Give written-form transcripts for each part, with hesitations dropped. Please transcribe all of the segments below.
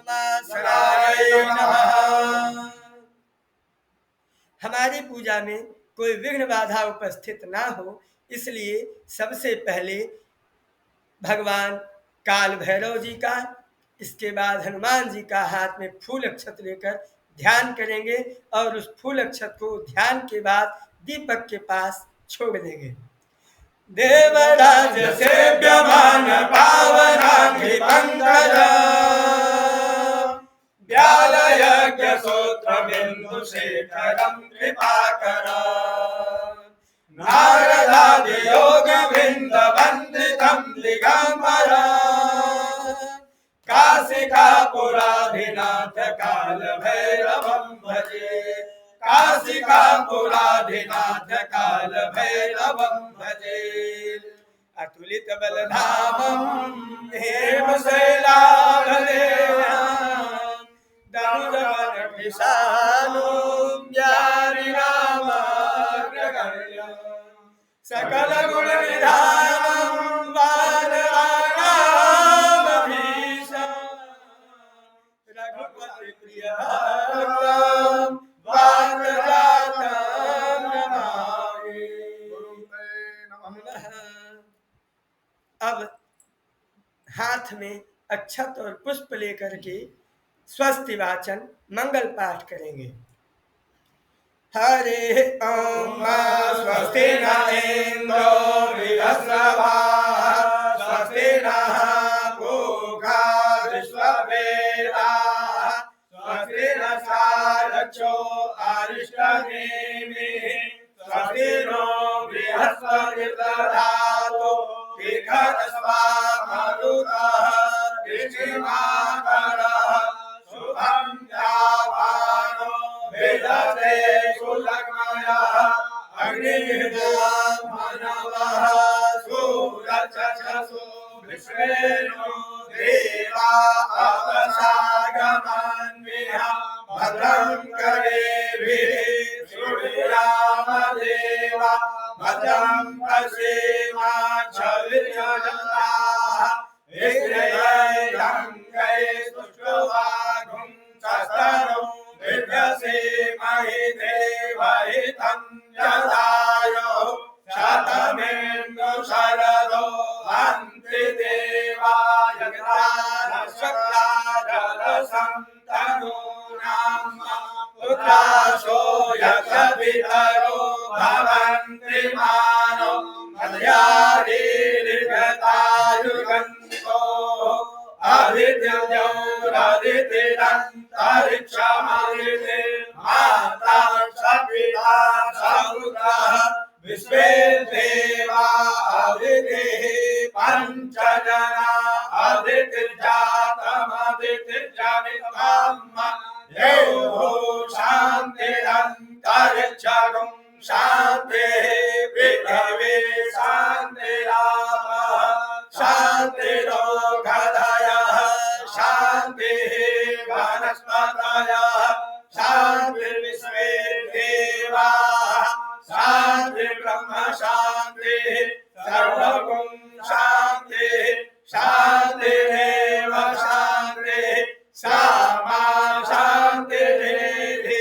पद्मासनाय नमः। हमारी पूजा में कोई विघ्न बाधा उपस्थित ना हो, इसलिए सबसे पहले भगवान काल भैरव जी का, इसके बाद हनुमान जी का हाथ में फूल अक्षत लेकर ध्यान करेंगे और उस फूल अक्षत को ध्यान के बाद दीपक के पास छोड़ देंगे। देवराज सेव्यमान पावनांघ्रि पंकज व्यालयज्ञ सूत्र बिंदु शेखरम कृपाकर नारदादि योग वृंद वंदितम दिगंबर काशिकापुराधिनाथ काल भैरवं भजे काशिकापुराधिनाथ काल भैरवं भजे अतुलित बलधामं हेमशैलाभदेहं दनुजवनकृशानुं ज्ञानिनामग्रगण्यं सकल गुण निधानं वानराणामधीशं रघुपति प्रियभक्तं वानरजातं नमामि। अब हाथ में अक्षत और पुष्प लेकर के स्वस्ति वाचन मंगल पाठ करेंगे। हरे ओम स्वस्ति न इंद्रो बृहस्पतिः स्वस्ति नः पूषा विश्ववेदाः स्वस्ति नस्तार्क्ष्यो अरिष्टनेमिः स्वस्ति नो बृहस्पतिर्दधातु दीर्घतस्वामरुतः कृष्णमाकरः शुभं यावानो वेदते सुलग्नयः अग्निर्देवं मानवः सूरजसु विश्वेनो देवा अपसागमन्विः भद्रं करेभिः श्रुणुयामदेवा भद्रं पश्येमाक्षभिर्यजत्राः विश्वैरङ्गै स्तुष्ट्वाघुं शस्त्रं विद्यसेमहि देवहितं जदायो शतमेन्दु शरदो हन्ति देवा जगदानशक्राजलसन्तनूनां पुत्रासो यक्षपितरो भवन्ति मानो मध्यादिर्गतायुगन्तो अदितिर्जौरदितिरन्तरिक्षमदिति माता सपिता सपुत्रः विश्वे देवा अदितिः पञ्चजना अदितिर्जातमदितिर्जनितम् देवो शान्तिरन्तरिक्षगुं शान्तिः पृथिवी शान्तिरापः शान्तिरोगधयः शान्तिः वनस्पतयः शान्तिर्विश्वे देवाः शान्तिर्ब्रह्म शान्तिः सर्वगुं शान्तिः शान्तिरेव शान्तिः सा मा शान्तिरेधि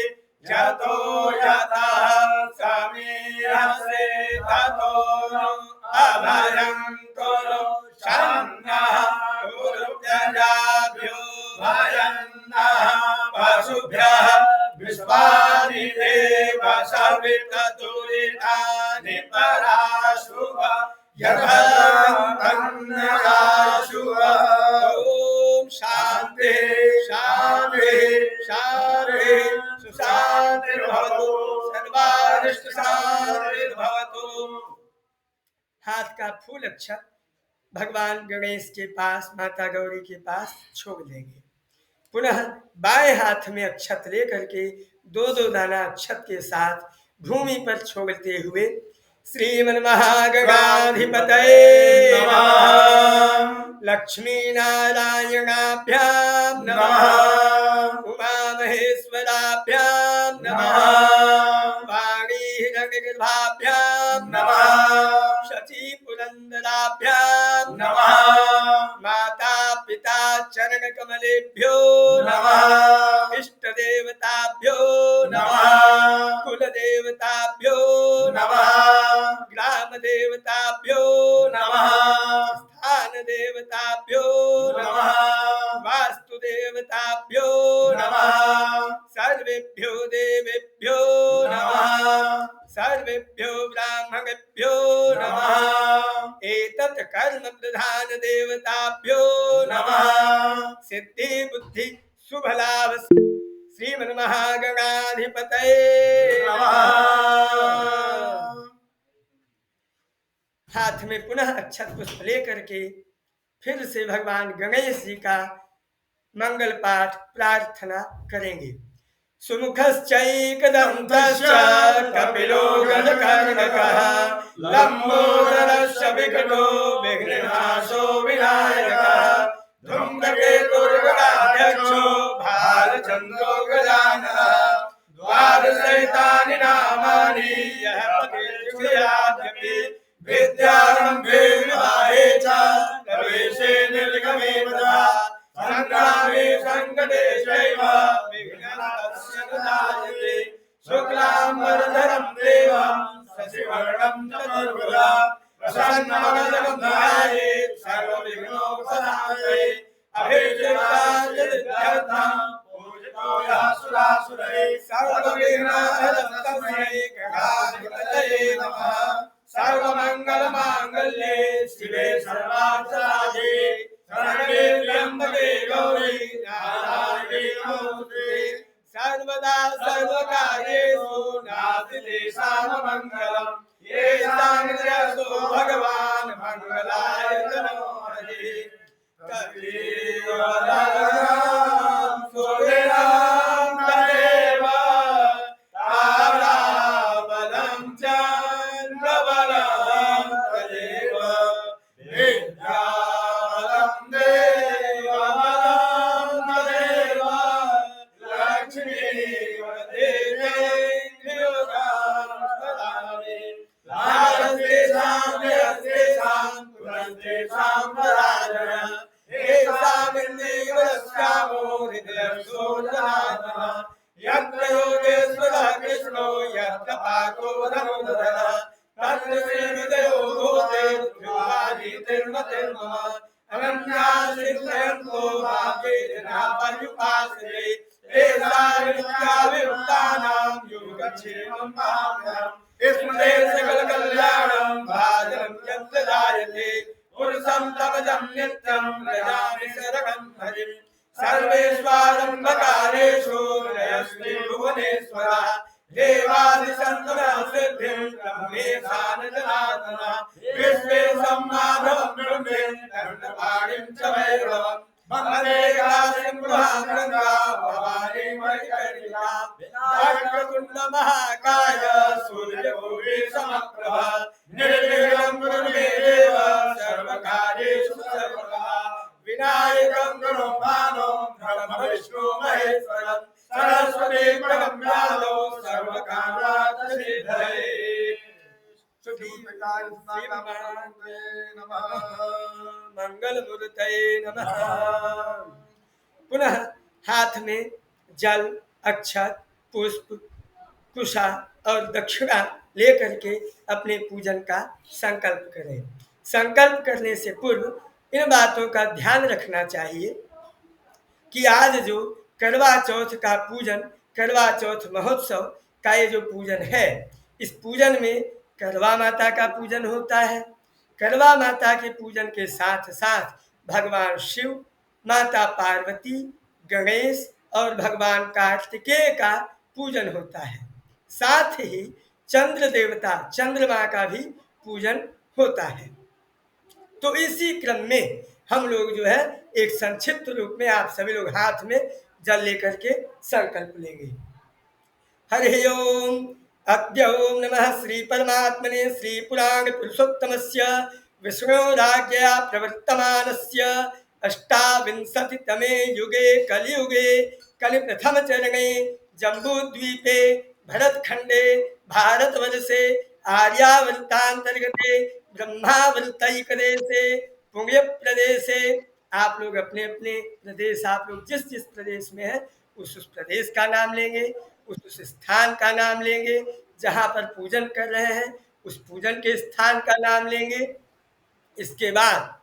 यतो यतः समीहसे ततो नो अभयं कुरु शन्नः कुरुभ्यजाभ्यो भयन्नः पशुभ्यः विश्वानि देव सविततुरितानि पराशुभ यथाशुभ। ओम शांति शांति शांति सुशांतिर्भवतु सर्वारिष्ट शांतिर्भवतु। हाथ का फूल अक्षत भगवान गणेश के पास, माता गौरी के पास छोड़ देंगे। पुनः बाएं हाथ में अक्षत लेकर के दो दो दाना अक्षत के साथ भूमि पर छोड़ते हुए श्रीमन्महागणाधिपतये नमः, लक्ष्मी नारायणाभ्यां नमः, उमामहेश्वराभ्यां नमः, वाणी हिरण्यगर्भाभ्यां नमः, शचीपुर चरणकमलचरणकमलाभ्यां नमः माता पिता चरणकमलेभ्यो नमः इष्टदेवताभ्यो नमः कुलदेवताभ्यो नमः ग्रामदेवताभ्यो नमः स्थानदेवताभ्यो नमः वास्तुदेवताभ्यो नमः सर्वेभ्यो देवेभ्यो नमः सर्वेभ्यो ब्राह्मणेभ्यो नमः एतत् कर्म प्रधान देवताभ्यो नमः सिद्धि बुद्धि शुभ लाभ श्रीमन्महागणाधिपतये नमः। हाथ में पुनः अक्षत पुष्प लेकर के फिर से भगवान गणेश जी का मंगल पाठ प्रार्थना करेंगे। सुमुखश्चैकदन्तश्च कपिलो गजकर्णकः लम्बोदरश्च विकटो विघ्ननाशो विनायकः धूम्रकेतुर्गणाध्यक्षो भालचन्द्रो गजाननः द्वादशैतानि नामानि यः पठेद्विषयाद्यपि विद्यारम्भे विवाहे च प्रवेशे निर्गमे तथा संग्रामे संकटे चैव विघ्नस्तस्य न जायते शुक्लाम्बरधरं देवं शशिवर्णं चतुर्भुजा प्रसन्नवदनं ध्यायेत् सर्वविघ्नोपशान्तये अभिषिक्तार्थं पूजितो यः सुरासुरैः सर्वविघ्नहरस्तस्मै गणाधिपतये नमः। सर्वमंगलमांगल्ये शिवे सर्वार्थसाधके शरण्ये त्र्यंबके गौरी नारायणे नमोस्तुते सर्वदा सर्वकार्येषु नास्ति सर्वमंगलम् येषां निरतो भगवान् मंगलाय नमो हरे कविवदनं सूर्यं तदेव ताराबलं चन्द्रबलं तदेव विद्याबलं देवबलं तदेव लक्ष्मीवदेन्द्रियोगां वदामि लाभस्तेषां जयस्तेषां पुनस्तेषां पराजयः येषामिन्द्रियवश्यामो हृदयस्थो जनार्दनः यत्र योगेश्वरः कृष्णो यत्र पार्थो धनुर्धरः तत्र श्रीहृदयो भूते ध्रुवादितिर्मतिर्मम अनन्याश्चिन्तयन्तो भाग्ये जनाः पर्युपासते तेषां योगक्षेमं कामदम् स्मृते सकलकल्याणं भाजनं यत्र जायते पुरुषं तमजं नित्यं प्रजामि शरणं हरिं सर्वेष्वारम्भकारेषु नयस्ते भुवनेश्वरः देवादिशन्तनः सिद्धिं ब्रह्मेशान जनार्दनः विश्वेशं माधवं ब्रह्मे दण्डपाणिं च भैरवम् वन्दे काशीं गृहाङ्गङ्गा भवानी मणिकर्णिका वक्रतुण्ड महाकाय सूर्यकोटि समप्रभ निर्विघ्नं कुरु मे देव सर्वकार्येषु सर्वदा विनायकं गुरुमानो ब्रह्म विष्णु महेश्वरं सरस्वती प्रणम्यादो सर्वकार्यार्थसिद्धये मंगल मूर्तये नमः। पुनः हाथ में जल अक्षत पुष्प कुशा और दक्षिणा लेकर के अपने पूजन का संकल्प करें। संकल्प करने से पूर्व इन बातों का ध्यान रखना चाहिए कि आज जो करवा चौथ का पूजन, करवा चौथ महोत्सव का ये जो पूजन है, इस पूजन में करवा माता का पूजन होता है। करवा माता के पूजन के साथ साथ भगवान शिव, माता पार्वती, गणेश और भगवान कार्तिकेय का पूजन होता है। साथ ही चंद्र देवता चंद्रमा का भी पूजन होता है। तो इसी क्रम में हम लोग जो है एक संक्षिप्त रूप में आप सभी लोग हाथ में जल लेकर के संकल्प लेंगे। हरि ओम। अद्य ओम नमः श्री परमात्मने श्री पुराण पुरुषोत्तमस्य विष्णुराज्ञया प्रवर्तमानस्य अष्टाविंशतितमे युगे कलियुगे कलिप्रथम चरणे जम्बूद्वीपे भरतखंडे भारतवर्षे आर्यावर्तांतर्गते ब्रह्मावृतैक देशे पुण्य प्रदेशे। आप लोग अपने अपने प्रदेश, आप लोग जिस जिस प्रदेश में है उस प्रदेश का नाम लेंगे, उस स्थान का नाम लेंगे, जहाँ पर पूजन कर रहे हैं उस पूजन के स्थान का नाम लेंगे। इसके बाद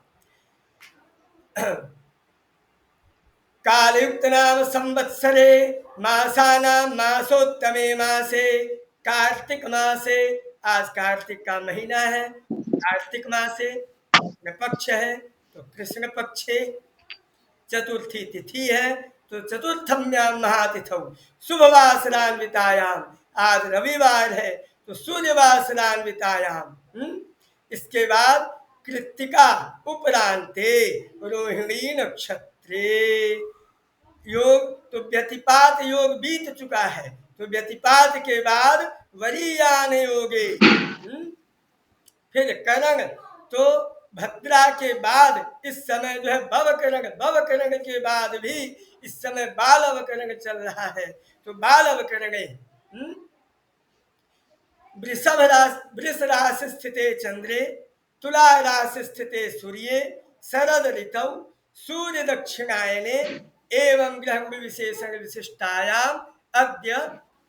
कालयुक्त नाम संवत्सरे मासानां मासोत्तमे मासे कार्तिक मासे। आज कार्तिक का महीना है, कार्तिक मासे कृष्ण पक्ष है तो कृष्ण पक्षे चतुर्थी तिथि है तो चतुर्थम्याम महातिथौ शुभवासरान्वितायाम। आज रविवार है तो सूर्यवासरान्वितायाम। इसके बाद कृत्तिका उपरांते रोहिणी नक्षत्रे। योग तो व्यतिपात योग बीत चुका है तो व्यतिपात के बाद वरीयान योगे। फिर करण तो भद्रा के बाद इस समय जो है भवकरण, भवकरण के बाद भी इस समय बालवकरण चल रहा है तो बालवकरणे। वृष राशि स्थिते चंद्रे तुला राशि स्थिते सूर्ये शरद ऋतौ सूर्य दक्षिणायने एवं ग्रह विशेषण विशिष्टायाम। अद्य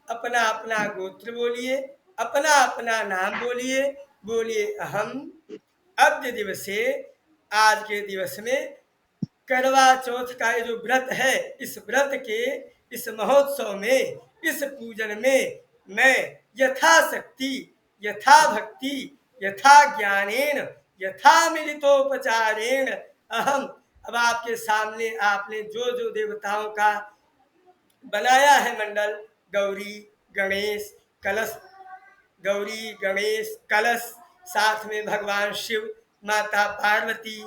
अपना अपना गोत्र बोलिए, अपना अपना नाम बोलिए, बोलिए अहम। अद्य दिवसे, आज के दिवस में करवा चौथ का ये जो व्रत है, इस व्रत के इस महोत्सव में, इस पूजन में मैं यथाशक्ति, यथा भक्ति, यथा ज्ञानेन, यथा मिलितोपचारेण अहम। अब आपके सामने आपने जो जो देवताओं का बनाया है मंडल, गौरी गणेश कलश, गौरी गणेश कलश, साथ में भगवान शिव, माता पार्वती,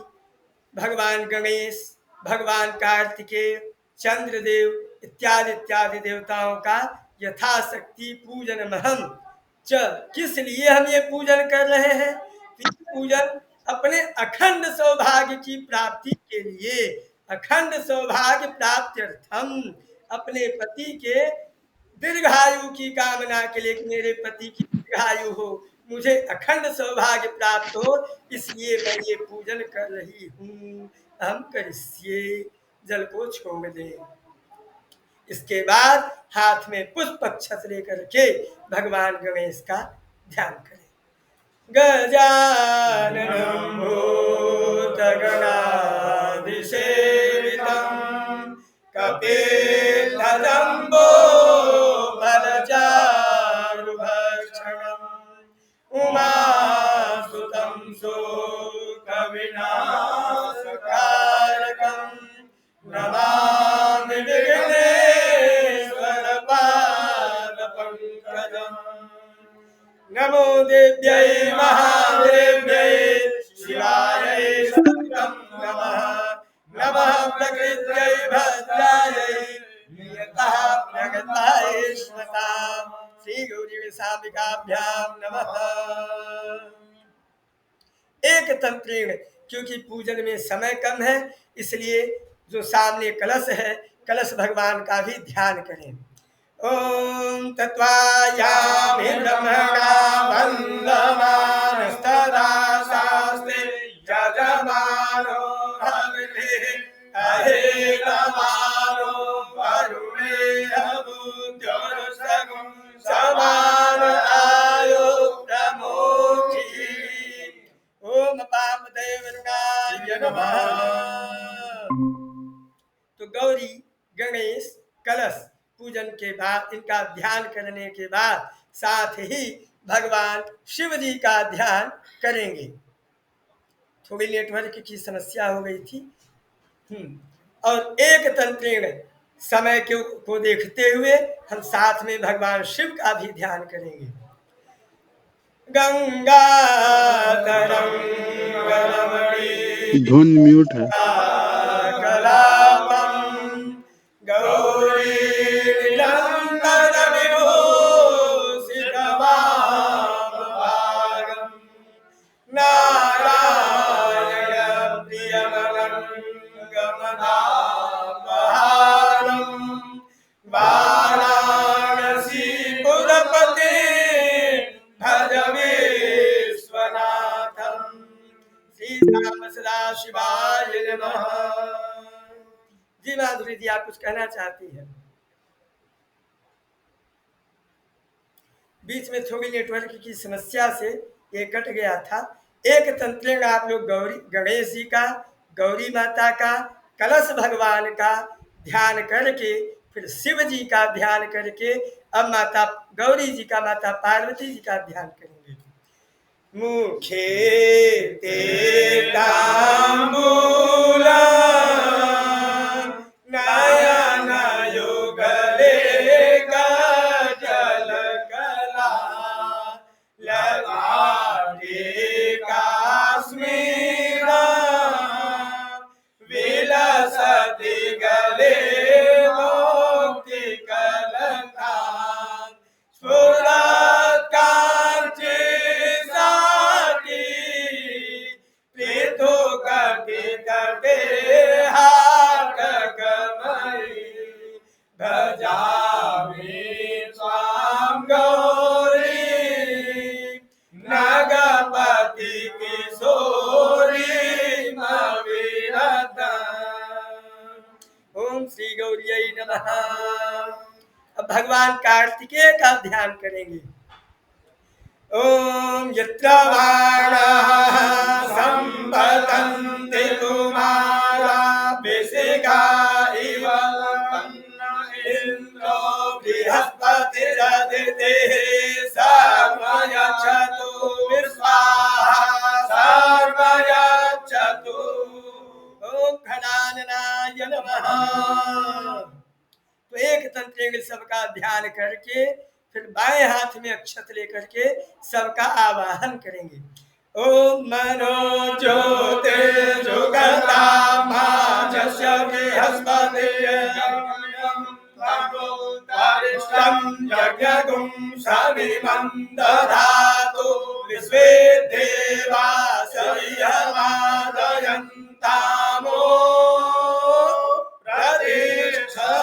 भगवान गणेश, भगवान कार्तिकेय, चंद्रदेव इत्यादि इत्यादि देवताओं का यथाशक्ति पूजन महम च। किस लिए हम ये पूजन कर रहे हैं? पूजन अपने अखंड सौभाग्य की प्राप्ति के लिए, अखंड सौभाग्य प्राप्त्यर्थम, अपने पति के दीर्घायु की कामना के लिए कि मेरे पति की दीर्घायु हो, मुझे अखंड सौभाग्य प्राप्त हो, इसलिए मैं ये पूजन कर रही हूँ। हम करिष्ये, जल को छोड़ दें। इसके बाद हाथ में पुष्प अक्षत लेकर के भगवान गणेश का ध्यान करें। गजाननं भूतगणाधिसेवितं कपिलजम्बो फलचारुभक्षणम् उमासुतं शोकविनाशकारकं नमामि विघ्नेश्वरपादपङ्कजम्। नमो देव्यै महादेव्यै शिवायै शक्तं नमः। नमः प्रकृत्यै भद्रायै नियतः प्रगतायै श्मतां। श्री गौरी साम्बिकाभ्यां नमः। एक तंत्रेण, क्योंकि पूजन में समय कम है इसलिए जो सामने कलश है, कलश भगवान का भी ध्यान करें। ओम तत्वायामि ब्रह्मणा वन्दमानस्तदा शास्त्रे यजमानो हविः अहेलमानो वरुणेऽभूद्योर्सगं समान आयो प्रमोक्षि। ओम पापदेवरुणाय नमः। तो गौरी गणेश कलश पूजन के बाद, इनका ध्यान करने के बाद साथ ही भगवान शिव जी का ध्यान करेंगे। थोड़ी नेटवर्क की समस्या हो गई थी। और एक तंत्रेण, समय को देखते हुए हम साथ में भगवान शिव का भी ध्यान करेंगे। गंगा तरंगमणि धुन म्यूट है। कलापम गौरी निरंतर विभूषितवामभागं नारायण प्रियमनंगमनापहारं वाराणसीपुरपते भज विश्वनाथं। माधुरी जी आप कुछ कहना चाहती है? बीच में थोड़ी नेटवर्क की समस्या से ये कट गया था। एक तंत्रेण आप लोग गौरी गणेश जी का, गौरी माता का, कलश भगवान का ध्यान करके फिर शिव जी का ध्यान करके अब माता गौरी जी का, माता पार्वती जी का ध्यान करेंगे। मुखे ते तांबूल नयन युगले गजल कला लगाटे काश्मीर विलसति गले मोक्ति कलका स्फुरत् कांची साटी पृथु कटि तटे हाट गमई भजामि स्वाम गौरी नगपति किशोरी मविरत। ओम श्री गौरियै नमः। अब भगवान कार्तिकेय का ध्यान करेंगे। ओम यत्र बाणाः संपतन्ति कुमारा विशिखा इव इंद्रो बृहस्पतिरदितिः सर्वयच्छतु विश्वाः सर्वयच्छतु। ओम गणाननाय नमः। तो एक तंत्र सबका ध्यान करके फिर बाएं हाथ में अक्षत लेकर के सबका आवाहन करेंगे। ओम मनो ज्योति जुगता माजस्य बृहस्पतिर्यं यज्ञगुं सविमं दधातु विश्वे देवासो यमादयन्तामो प्रतिष्ठा।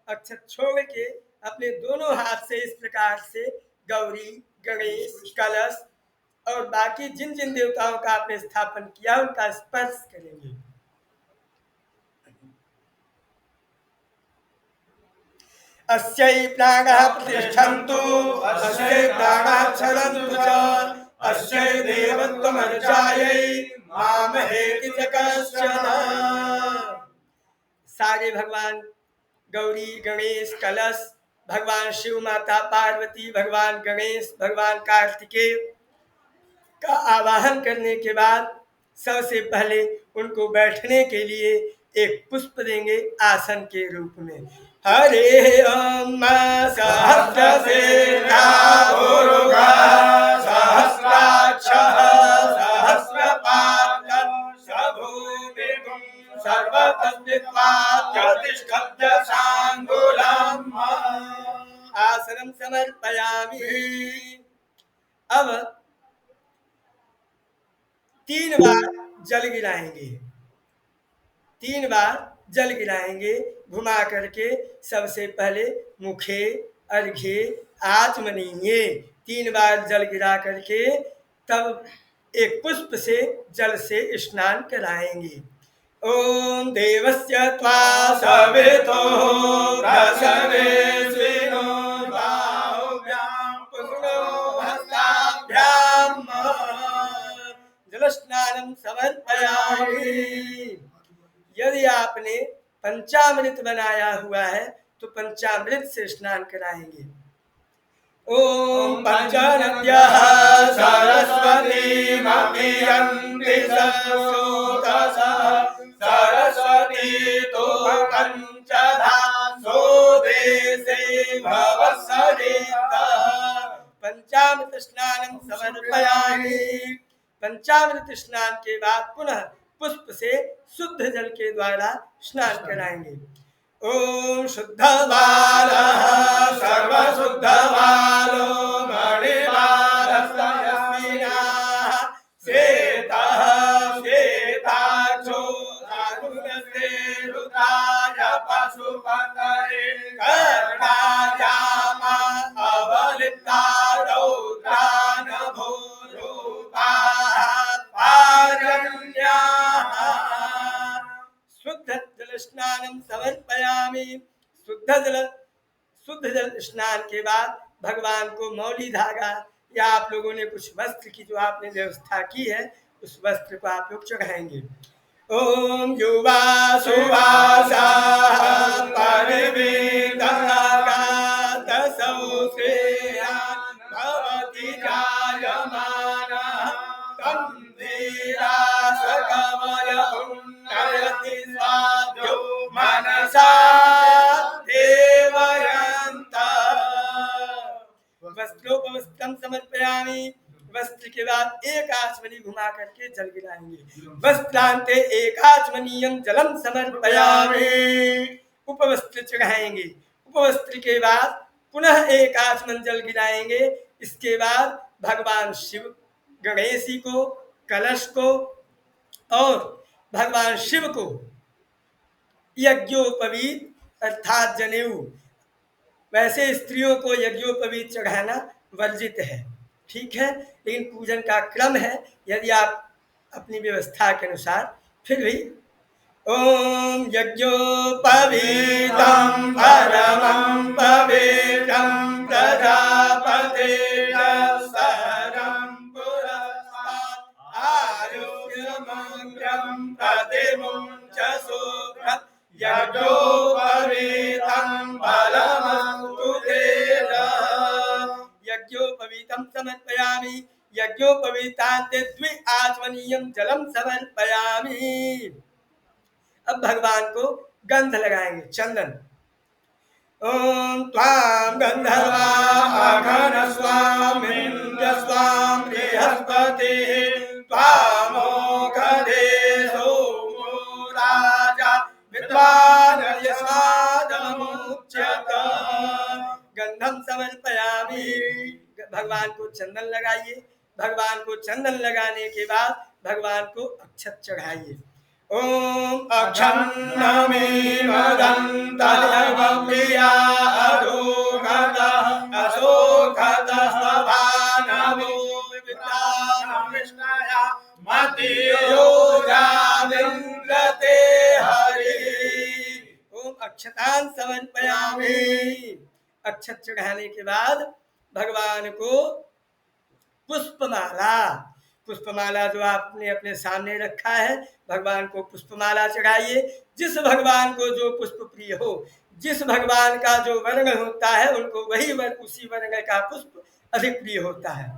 अक्षत छोड़ के अपने दोनों हाथ से इस प्रकार से गौरी, गणेश, कलश और बाकी जिन जिन देवताओं का आपने स्थापन किया उनका स्पर्श करेंगे। अस्यै प्राणः प्रतिष्ठन्तु अस्यै प्राणः क्षरन्तु च अस्यै देवत्वमर्चायै मामहेति च कश्चन। सारे भगवान गौरी, गणेश, कलश, भगवान शिव, माता पार्वती, भगवान गणेश, भगवान कार्तिकेय का आवाहन करने के बाद सबसे पहले उनको बैठने के लिए एक पुष्प देंगे आसन के रूप में। हरे ओम सहस्रशीर्षा भूरुगा सहस्राक्षः सहस्रपादं सभूमिगुं सर्वतस्थित्वा प्रतिष्ठत्य सांगुलम् आसनं समर्पयामि। अब 3 बार जल गिराएंगे, 3 बार जल गिराएंगे घुमा करके। सबसे पहले मुखे अर्घ्य आचमनीय 3 बार जल गिरा करके तब एक पुष्प से जल से स्नान कराएंगे। ओम देवस्य त्वा सवितो रसवेस्विनो बाहुभ्यां पुष्णो हस्ताभ्यां जलस्नानं समर्पयामि। यदि आपने पंचामृत बनाया हुआ है तो पंचामृत से स्नान कराएंगे। ओम पंचनद्यः सरस्वतीमभियन्ति सरस्वतः सरस्वती तो पंचधा सोदेशे भवसरितः। पंचामृत स्नानं समर्पयामि। पंचामृत स्नान के बाद पुनः पुष्प से शुद्ध जल के द्वारा स्नान कराएंगे। ओम शुद्ध बालः सर्वशुद्ध बालो मणिमालस्मयस्मिनाः श्वेतः श्वेताक्षो राहुलसे रुद्राय पशुपतये कर्णायामा अवलिप्ता रौद्रा नभो रूपाः पारण्याः। शुद्ध जल स्नानं समर्पयामि। शुद्ध जल स्नान के बाद भगवान को मौली धागा या आप लोगों ने कुछ वस्त्र की जो आपने व्यवस्था की है उस वस्त्र को आप लोग चढ़ाएंगे। ओम युवा सुवासाः परिवेदनागातसौ श्रेयान् भवति जायमानः तं धीरासकमय उन्नयति स्वाद्यो मनसा देवयन्तः। वस्त्रोपवस्त्रं समर्पयामि। वस्त्र के बाद एक आचमनी घुमा करके जल गिराएंगे। वस्त्रांते एकाचमनीयं जलम समर्पयामि। उपवस्त्र चढ़ाएंगे। उपवस्त्र के बाद पुनः एक आचमन जल गिराएंगे। इसके बाद भगवान शिव गणेश जी को, कलश को और भगवान शिव को यज्ञोपवीत अर्थात जनेऊ, वैसे स्त्रियों को यज्ञोपवीत चढ़ाना वर्जित है, ठीक है, लेकिन पूजन का क्रम है। यदि आप अपनी व्यवस्था के अनुसार फिर भी ओम यज्ञोपवीतं परमं पवित्रं प्रजापतिर्सरं पुरस्तात् आयुष्यमग्रं प्रतिमुञ्च शुभ्रं यज्ञोपवीतं फलमस्तु ते। यज्ञोपवीतं समर्पयामि। यज्ञोपवीतान्ते द्वि आचमनीयं जलम समर्पयामि। अब भगवान को गंध लगाएंगे, चंदन। ओम त्वां गंधर्वा अघनस्वामिन्द्र स्वां बृहस्पतिः त्वामोघदे सोमो राजा विद्वान् यस्मादमुच्यत। गंधम समर्पयामि। भगवान को चंदन लगाइए। भगवान को चंदन लगाने के बाद भगवान को अक्षत चढ़ाइए। ओम अक्षन्नमेव दन्तर्वप्रिया अधोघटः अशोकतः स्वभानवो विद्वान्विष्णया मतियोजाविन्द्रते हरिः। ओम अक्षतान् समर्पयामि। अक्षत चढ़ाने के बाद भगवान को पुष्पमाला जो आपने अपने सामने रखा है, भगवान को पुष्पमाला चढ़ाइए। जिस भगवान को जो पुष्प प्रिय हो, जिस भगवान का जो वर्ण होता है उनको वही उसी वर्ण का पुष्प अधिक प्रिय होता है।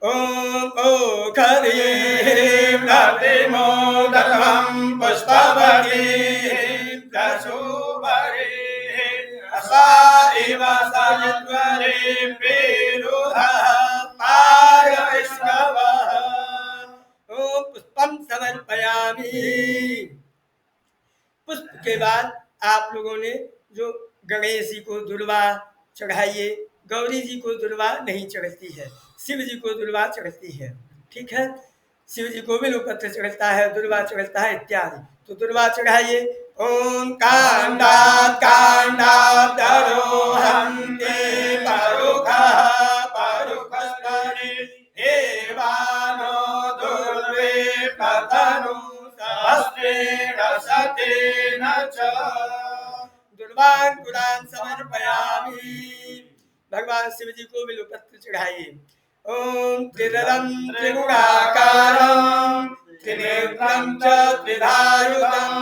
ओम ओखरीं प्रतिमोदकं पुष्पवतीं प्रशोभरीं असा इव सयद्वरीं विरुधः पारविष्णवः। ओम पुष्पम समर्पयामि। पुष्प के बाद आप लोगों ने जो गणेश जी को दुर्वा चढ़ाइए। गौरी जी को दुर्वा नहीं चढ़ती है, शिव जी को दुर्वा चढ़ती है, ठीक है। शिव जी को बिल्वपत्र चढ़ता है, दुर्वा चढ़ता है इत्यादि, तो दुर्वा चढ़ाइए। ओम कांडात् कांडादरोहन्ते परुखः परुखस्तरे देवानो दुर्वे प्रतनु सहस्रेण शतेन च। दुर्वांकुरान् समर्पयामि। भगवान शिव जी को बिल्वपत्र चढ़ाइए। ओम त्रिदलं त्रिगुणाकारं त्रिनेत्रं च त्रिधायुतं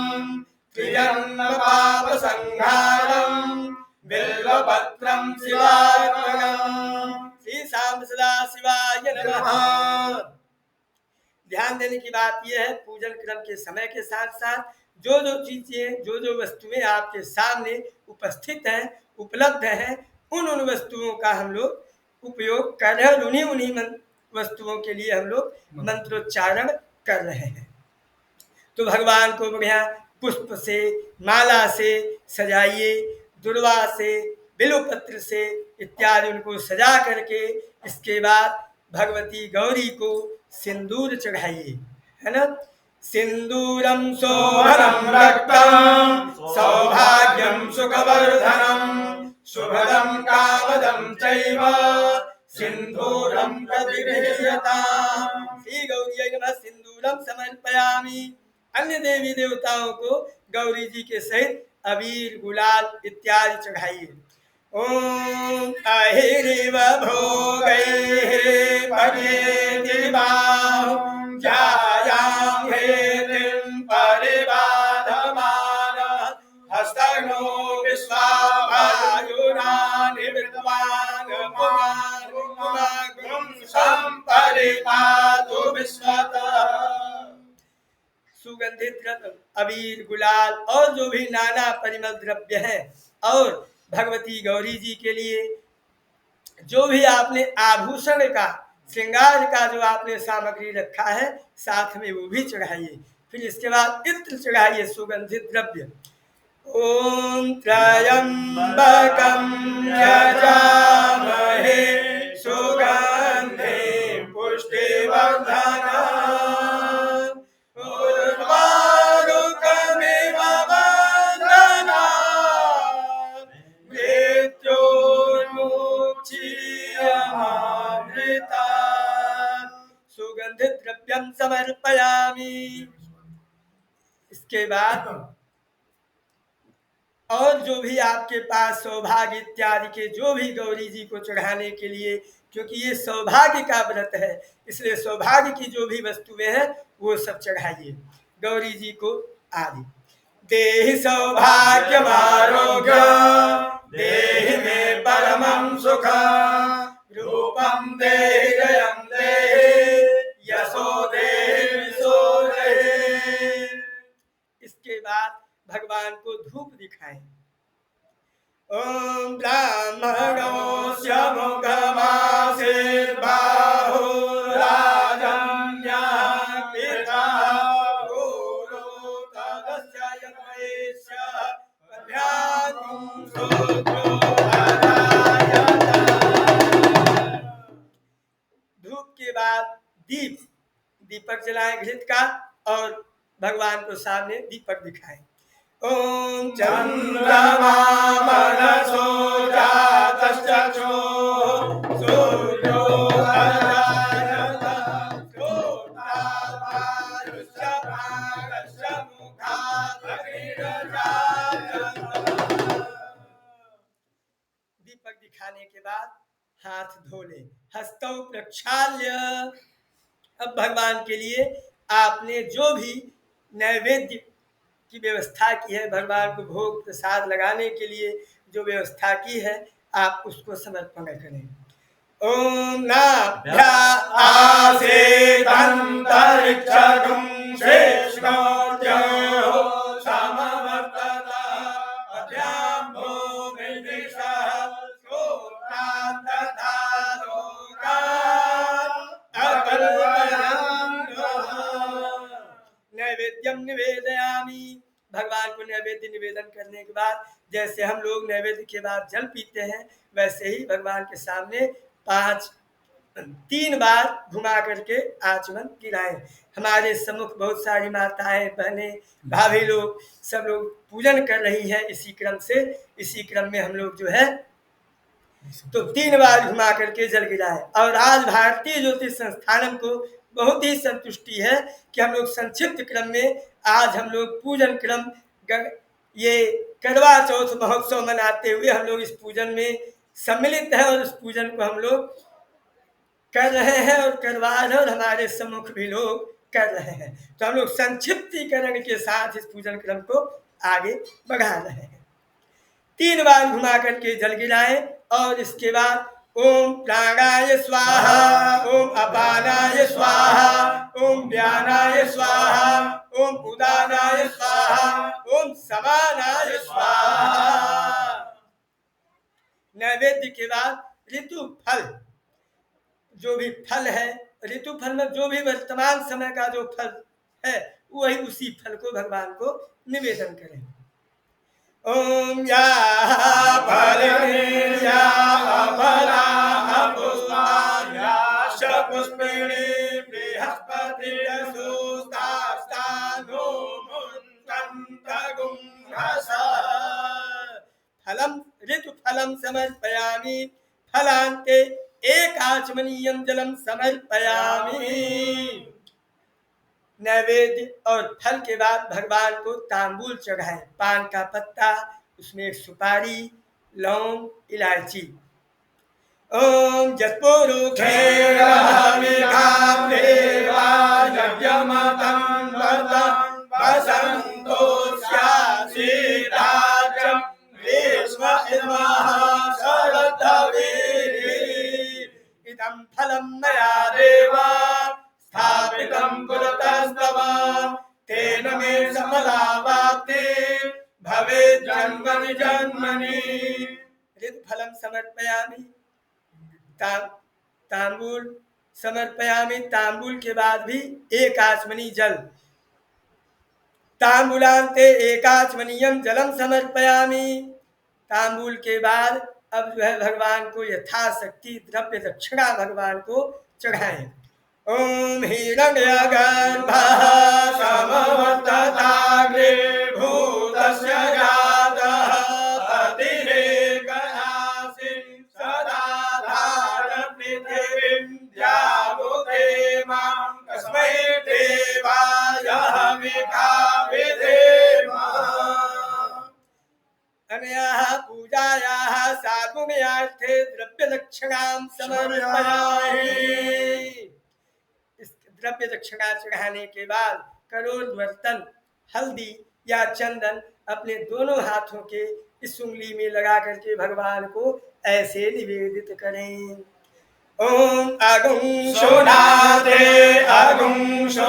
त्रिजन्म पाप संहारं बिल्वपत्रं शिवार्पणम्। श्री शाम सदा शिवाय नमः। ध्यान देने की बात यह है, पूजन क्रम के समय के साथ साथ जो जो चीजें, जो जो वस्तुएं आपके सामने उपस्थित हैं, उपलब्ध हैं, उन वस्तुओं का हम लोग उपयोग कर रहे हैं और उन्हीं वस्तुओं के लिए हम लोग मंत्रोच्चारण कर रहे हैं। तो भगवान को बढ़िया पुष्प से, माला से सजाइए, दुर्वा से, बिल्वपत्र से इत्यादि उनको सजा करके इसके बाद भगवती गौरी को सिंदूर चढ़ाइए, है ना। सिंदूरम शोभनम रक्तम सौभाग्यम सुखवर्धनम शुभदम कामदम चैव सिंदूरम प्रतिगृह्यताम्। श्री गौरी नमः। सिंदूरम समर्पयामि। अन्य देवी देवताओं को गौरी जी के सहित अबीर गुलाल इत्यादि चढ़ाइए। ओम अहिरिव भोगैः पठेति बाहुं जायां हेतिं परिबाधमानः हस्तनो विश्वा वायुना निवृत्तवान् पुमागुं संपरिपातु विश्वतः। सुगंधित द्रव्य अबीर गुलाल और जो भी नाना परिमल द्रव्य हैं और भगवती गौरी जी के लिए जो भी आपने आभूषण का श्रृंगार का जो आपने सामग्री रखा है साथ में वो भी चढ़ाइए। फिर इसके बाद इत्र चढ़ाइए सुगंधित द्रव्य। ओम त्र्यंबकं यजामहे सुगंधिं पुष्टिवर्धनम् उर्वारुकमिव वन्दनात् मृत्योर्मुक्षीयमामृतात्। सुगंधित द्रव्यं समर्पयामि। इसके बाद और जो भी आपके पास सौभाग्य इत्यादि के जो भी गौरी जी को चढ़ाने के लिए, क्योंकि ये सौभाग्य का व्रत है इसलिए सौभाग्य की जो भी वस्तुएं हैं वो सब चढ़ाइए गौरी जी को आदि। देहि सौभाग्यम आरोग्य देहि मे परमं सुख रूपं देहि जयं देहि यशो देहि विशो देहि। इसके बाद भगवान को धूप दिखाएं। ओम ब्राह्मणोस्य मुखमासीर्बाहो राजन्याकृता गुरो तदस्य यमैस्य पद्यानुं शूद्रो अरायत। धूप के बाद दीपक जलाएं घृत का और भगवान को सामने दीपक दिखाएं। ओम चंद्रमा मनसो जातश्चक्षुः सूर्यो अजायत श्रोत्रावायुश्च प्राणश्च मुखात् अग्निर्जायत। दीपक दिखाने के बाद हाथ धो ले। हस्तौ प्रक्षाल्य। अब भगवान के लिए आपने जो भी नैवेद्य की व्यवस्था की है, भगवान को भोग प्रसाद लगाने के लिए जो व्यवस्था की है आप उसको समर्पण करें। ओम नाभ्या आसेदन्तरिक्षगं श्रेष्ठोऽद्यो समवर्तता अभ्यां भूमिर्दिशः श्रोत्रान् तथा लोकान् अकल्पयन्तः। नैवेद्यम निवेदयामि। भगवान को नैवेद्य निवेदन करने के बाद जैसे हम लोग नैवेद्य के बाद जल पीते हैं वैसे ही भगवान के सामने 3 बार घुमा करके आचमन गिराएं। हमारे सम्मुख बहुत सारी माताएं बहनें भाभी लोग सब लोग पूजन कर रही हैं। इसी क्रम में हम लोग जो है तो 3 बार घुमा करके जल गिराएं। और आज भारतीय ज्योतिष संस्थानम को बहुत ही संतुष्टि है कि हम लोग संक्षिप्त क्रम में आज हम लोग पूजन क्रम ये करवा चौथ महोत्सव मनाते हुए हम लोग इस पूजन में सम्मिलित हैं और इस पूजन को हम लोग कर रहे हैं और करवा रहे हैं और हमारे सम्मुख भी लोग कर रहे हैं। तो हम लोग संक्षिप्तीकरण के साथ इस पूजन क्रम को आगे बढ़ा रहे हैं। 3 बार घुमा करके जल गिराएं और इसके बाद ओम प्राणाय स्वाहा ओम अपानाय स्वाहा ओम व्यानाय स्वाहा ओम उदानाय स्वाहा ओम समानाय स्वाहा। नैवेद्य के बाद ऋतु फल जो भी फल है, ऋतु फल में जो भी वर्तमान समय का जो फल है वही उसी फल को भगवान को निवेदन करें। ओम या फलिनी या अफला पुष्पाया पुष्पिणी बृहस्पतिर्यसुस्तास्तानो मुञ्चन्तगुं घसा। फलम ऋतु फलम समर्पयामि फलान्ते एकाचमनीयं जलम समर्पयामि। नैवेद्य और फल के बाद भगवान को तांबूल चढ़ाएं, पान का पत्ता, उसमें एक सुपारी, लौंग, इलायची। ओम इदं फलं मया देव स्थापितं पुरतस्तव तेन मे सफलावाप्तिः भवेत् जन्मनि जन्मनि। ऋतफलं समर्पयामि, तांबूल समर्पयामि। तांबूल के बाद भी एक आचमनी जल, तांबूलांते एकाचमनीयं जलम समर्पयामि। तांबूल के बाद अब जो है भगवान को यथाशक्ति द्रव्य दक्षिणा भगवान को चढ़ाएं। ओम हिरण्यगर्भः समवर्तताग्रे भूतस्य जातः अतिरेकनासि सदा धारन् पृथिवीं द्यावुके मां तस्मै देवाय हविषाविधेम। अनयाः पूजायाः साधुमयार्थे द्रव्य दक्षिणां समर्पयामि। इस द्रव्य दक्षिणा चढ़ाने के बाद करोड़ बर्तन हल्दी या चंदन अपने दोनों हाथों के इस उंगली में लगा करके भगवान को ऐसे निवेदित करें। ओम अगुंशो नाथे अगुंशो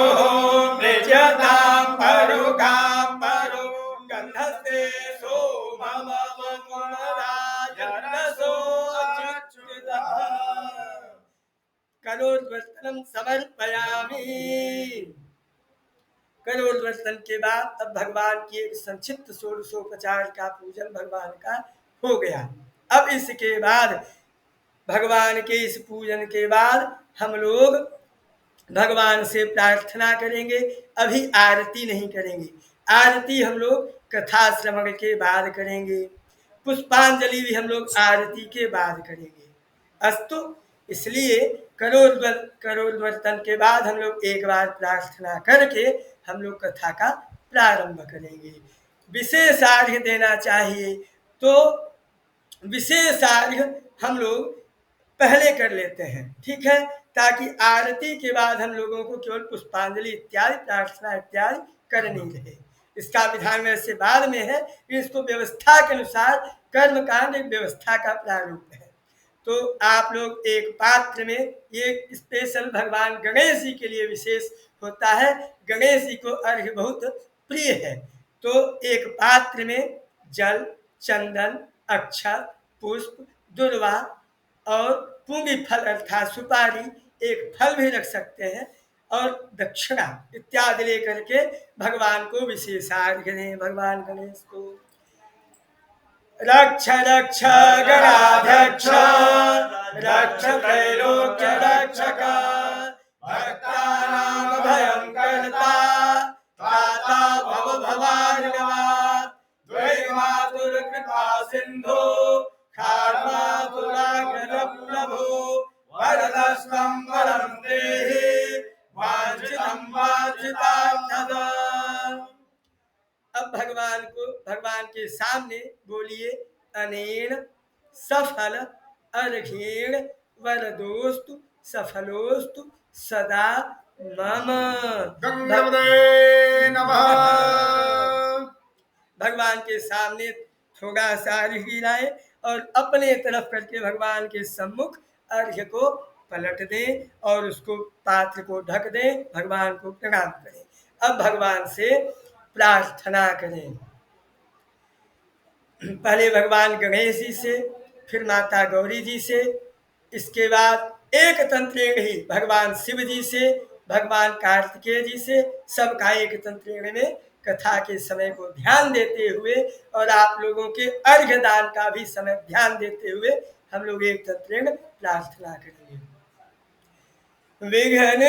मृज्यतां परुकां परो गन्धस्ते करोड़वर्तनं समर्पयामि। करोड़वर्तन के बाद अब भगवान की एक संक्षिप्त षोडशोपचार का पूजन भगवान का हो गया। अब इसके बाद भगवान के इस पूजन के बाद हम लोग भगवान से प्रार्थना करेंगे। अभी आरती नहीं करेंगे, आरती हम लोग कथा श्रवण के बाद करेंगे। पुष्पांजलि भी हम लोग आरती के बाद करेंगे। अस्तु, इसलिए करोड़वर्तन के बाद हम लोग एक बार प्रार्थना करके हम लोग कथा का प्रारंभ करेंगे। विशेष अर्घ्य देना चाहिए तो विशेष अर्घ्य हम लोग पहले कर लेते हैं, ठीक है, ताकि आरती के बाद हम लोगों को केवल पुष्पांजलि इत्यादि प्रार्थना इत्यादि करनी रहे। इसका विधान वैसे बाद में है, इसको व्यवस्था के अनुसार कर्मकांड एक व्यवस्था का प्रारूप है। तो आप लोग एक पात्र में, एक स्पेशल भगवान गणेश जी के लिए विशेष होता है, गणेश जी को अर्घ्य बहुत प्रिय है। तो एक पात्र में जल, चंदन, अक्षत, पुष्प, दुर्वा और पूंगी फल अर्थात सुपारी, एक फल भी रख सकते हैं, और दक्षिणा इत्यादि लेकर के भगवान को विशेषार्घ्य दें। भगवान गणेश को रक्ष रक्ष गणाध्यक्ष रक्ष त्रैलोक्य रक्षक भक्तानां भयंकरता त्राता भव भवार्णवात् द्वैमातुर कृपा सिंधु खार्मातुराग्र प्रभो वरदस्तं वरं देहि वांछितं वांछितार्थदम्। अब भगवान के सामने बोलिए, अनेन सफल अर्घ्येण वरदोस्तु सफलोस्तु सदा मम। गंगवते नमः। भगवान के सामने थोड़ा सा अर्घ्य गिराए और अपने तरफ करके भगवान के सम्मुख अर्घ्य को पलट दें और उसको पात्र को ढक दें, भगवान को प्रणाम करें। अब भगवान से प्रार्थना करें। पहले भगवान गणेश जी से, फिर माता गौरी जी से, इसके बाद एक तंत्रेण ही भगवान शिव जी से, भगवान कार्तिकेय जी से, सबका एक तंत्रेण में कथा के समय को ध्यान देते हुए और आप लोगों के अर्घ्य दान का भी समय ध्यान देते हुए हम लोग एक तंत्रेण प्रार्थना करेंगे। विघ्नेश्वराय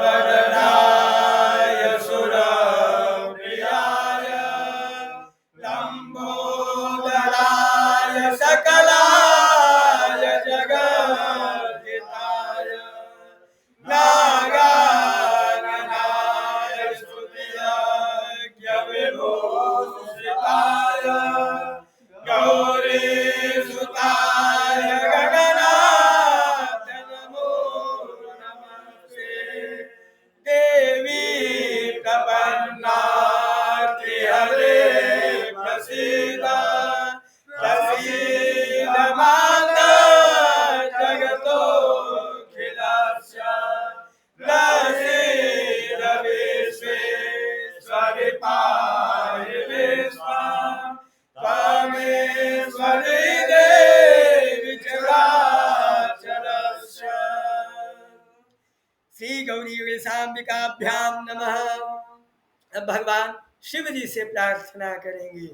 वरदाय सुरप्रियाय लंबोदराय सकलाय जगद्धिताय नागाय जटाटविकाभ्याम नमः। अब भगवान शिव जी से प्रार्थना करेंगे।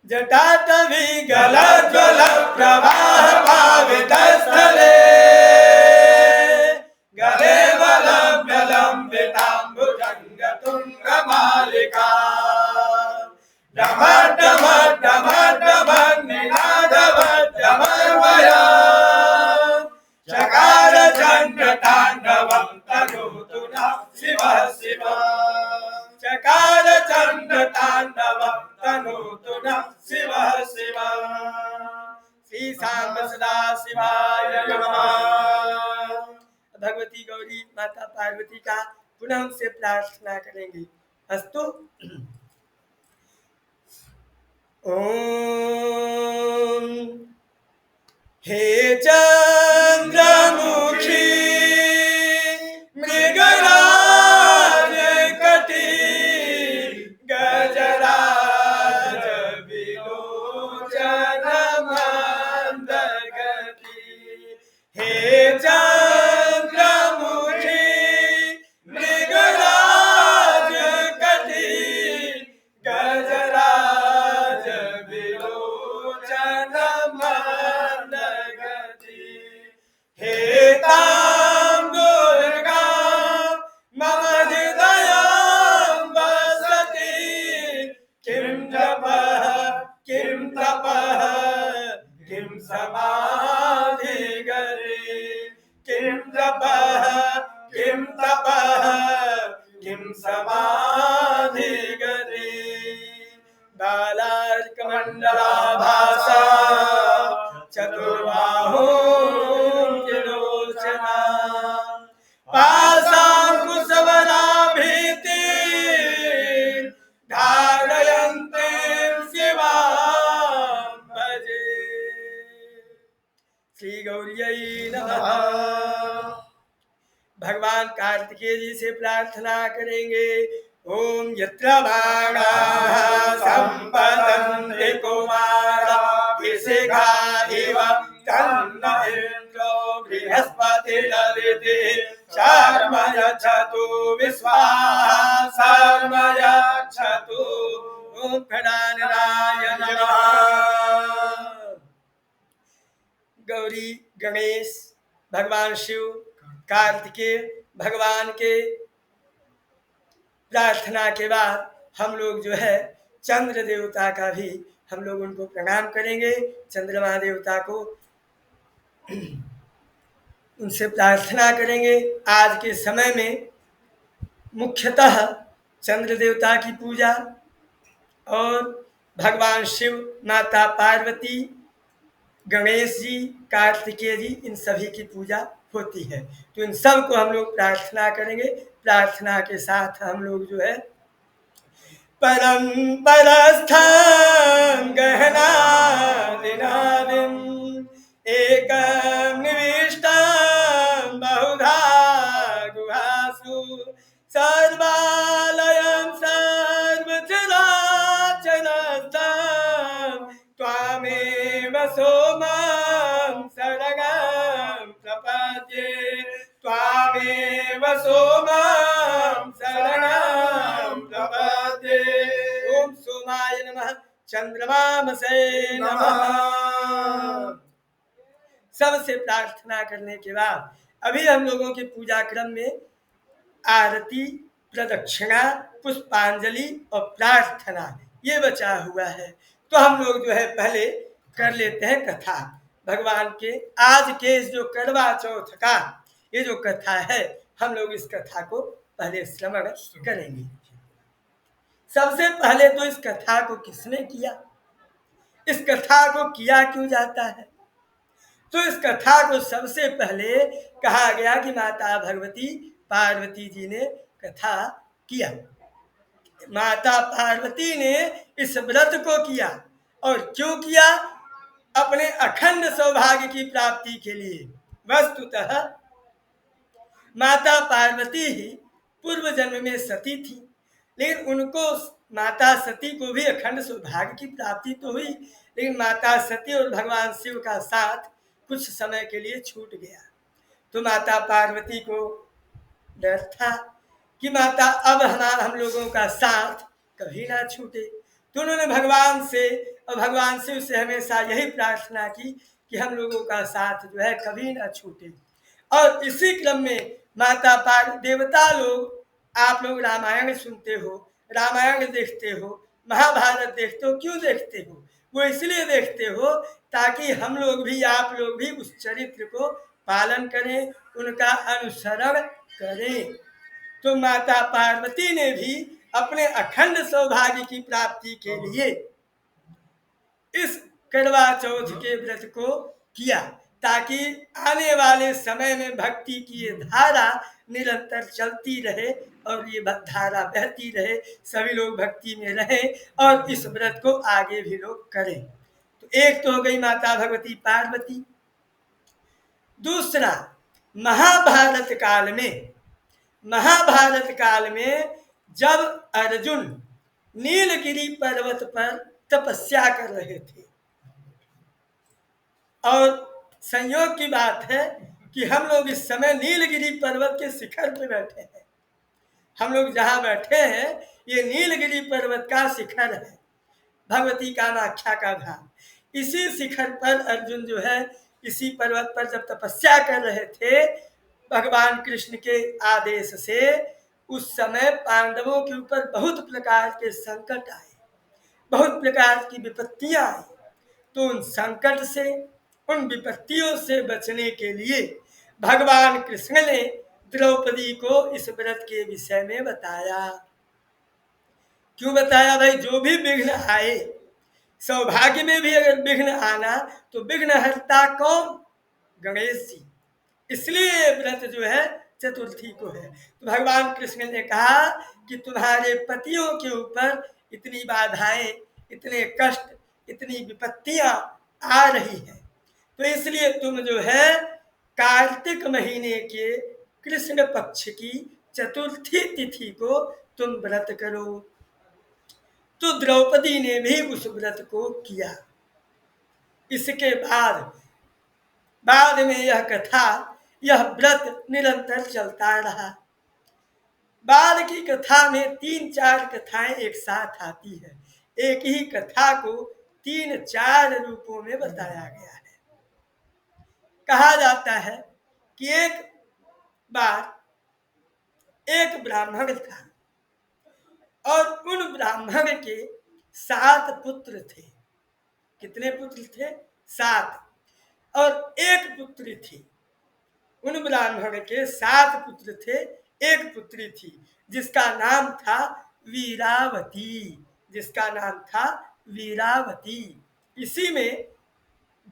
जटाटवी गलज्वल प्रवाह पावित स्थले गले बलम्बिताम्बुजंग तुंग मालिका डमर डमर डमर डमर निनाद वज्रमर्मया चकार चंड तांडवं तनोतु नः शिवः शिवः चकार चंड तांडवं तनोतु नः शिवः शिवः। श्री सांब सदा शिवाय नमः। भगवती गौरी माता पार्वती का पुनः से प्रार्थना करेंगे। अस्तु। ओम हे चंद्रमुखी मृगराज कटी गजराज विलोचन मंदगति हे चंद्रमुखी मृगराज कटी गजराज विलोचन मंदगति हे तां दुर्गा मम हृदयां वसति किं जपः किं तपः किं समाधिगति किं जपः किं तपः किं समाधिगति बालार्कमण्डलाभासा चतुर्बाहुलोचना पाशाङ्कुशवराभीति धारयन्तीं शिवां भजे। श्री गौर्यै नमः। भगवान कार्तिकेय जी से प्रार्थना करेंगे। ओम यत्र बाणाः सम्पतन्ति कुमाराभिषेका इव तन्न इन्द्रो बृहस्पतिर्ददिति शर्म यच्छतु विश्वाः शर्म यच्छतु। ओम गणाधिपाय नमः। गौरी गणेश भगवान शिव कार्तिकेय भगवान के प्रार्थना के बाद हम लोग जो है चंद्र देवता का भी हम लोग उनको प्रणाम करेंगे। चंद्रमा देवता को उनसे प्रार्थना करेंगे। आज के समय में मुख्यतः चंद्र देवता की पूजा और भगवान शिव माता पार्वती गणेश जी कार्तिकेय जी इन सभी की पूजा होती है। तो इन सब को हम लोग प्रार्थना करेंगे। प्रार्थना के साथ हम लोग जो है परम परस्थं गहनादिनादिं एकं निविष्टं बहुधा गुहासु सर्वालयं सर्वचराचरस्थं त्वामेव सोमं शरणं प्रपद्ये त्वामेव सोमं शरणं प्रपद्ये। ओम सोमाय नमः चंद्रमामसे नमः। सबसे प्रार्थना करने के बाद अभी हम लोगों के पूजा क्रम में आरती प्रदक्षिणा पुष्पांजलि और प्रार्थना ये बचा हुआ है। तो हम लोग जो है पहले कर लेते हैं कथा। भगवान के आज के जो करवा चौथ का ये जो कथा है हम लोग इस कथा को पहले श्रवण करेंगे। सबसे पहले तो इस कथा को किसने किया, इस कथा को किया क्यों जाता है? तो इस कथा को सबसे पहले कहा गया कि माता भगवती पार्वती जी ने कथा किया। माता पार्वती ने इस व्रत को किया और क्यों किया? अपने अखंड सौभाग्य की प्राप्ति के लिए। वस्तुतः माता पार्वती ही पूर्व जन्म में सती थी, लेकिन उनको माता सती को भी अखंड सौभाग्य की प्राप्ति तो हुई, लेकिन माता सती और भगवान शिव का साथ कुछ समय के लिए छूट गया। तो माता पार्वती को डर था कि माता अब हम लोगों का साथ कभी ना छूटे। तो उन्होंने भगवान से और भगवान से उससे हमेशा यही प्रार्थना की कि हम लोगों का साथ जो है कभी ना छूटे। और इसी क्रम में माता पार्वती देवता लोग, आप लोग रामायण सुनते हो, रामायण देखते हो, महाभारत देखते हो, क्यों देखते हो? वो इसलिए देखते हो ताकि हम लोग भी, आप लोग भी उस चरित्र को पालन करें, उनका अनुसरण करें। तो माता पार्वती ने भी अपने अखंड सौभाग्य की प्राप्ति के लिए इस करवा चौथ के व्रत को किया, ताकि आने वाले समय में भक्ति की ये धारा निरंतर चलती रहे और ये धारा बहती रहे, सभी लोग भक्ति में रहें और इस व्रत को आगे भी लोग करें। तो एक तो हो गई माता भगवती पार्वती। दूसरा, महाभारत काल में जब अर्जुन नीलगिरी पर्वत पर तपस्या कर रहे थे, और संयोग की बात है कि हम लोग इस समय नीलगिरी पर्वत के शिखर पर बैठे हैं। हम लोग जहाँ बैठे हैं ये नीलगिरी पर्वत का शिखर है, भगवती कामाख्या का धाम। इसी शिखर पर अर्जुन जो है, इसी पर्वत पर जब तपस्या कर रहे थे भगवान कृष्ण के आदेश से, उस समय पांडवों के ऊपर बहुत प्रकार के संकट आए, बहुत प्रकार की विपत्तियां आई। तो उन संकट से, उन विपत्तियों से बचने के लिए भगवान कृष्ण ने द्रौपदी को इस व्रत के विषय में बताया। क्यों बताया भाई? जो भी विघ्न आए, सौभाग्य में भी अगर विघ्न आना तो विघ्नहर्ता कौन? गणेश जी। इसलिए व्रत जो है चतुर्थी को है। तो भगवान कृष्ण ने कहा कि तुम्हारे पतियों के ऊपर इतनी बाधाएं, इतने कष्ट, इतनी विपत्तियां आ रही हैं, तो इसलिए तुम जो है कार्तिक महीने के कृष्ण पक्ष की चतुर्थी तिथि को तुम व्रत करो। तो द्रौपदी ने भी उस व्रत को किया। इसके बाद में यह कथा, यह व्रत निरंतर चलता रहा। बाद की कथा में 3-4 कथाएं एक साथ आती है, एक ही कथा को 3-4 रूपों में बताया गया है। कहा जाता है कि एक बार एक ब्राह्मण था और उन ब्राह्मण के 7 पुत्र थे। कितने पुत्र थे? 7। और एक पुत्री थी। उन ब्राह्मण के 7 पुत्र थे, एक पुत्री थी जिसका नाम था वीरावती, जिसका नाम था वीरावती। इसी में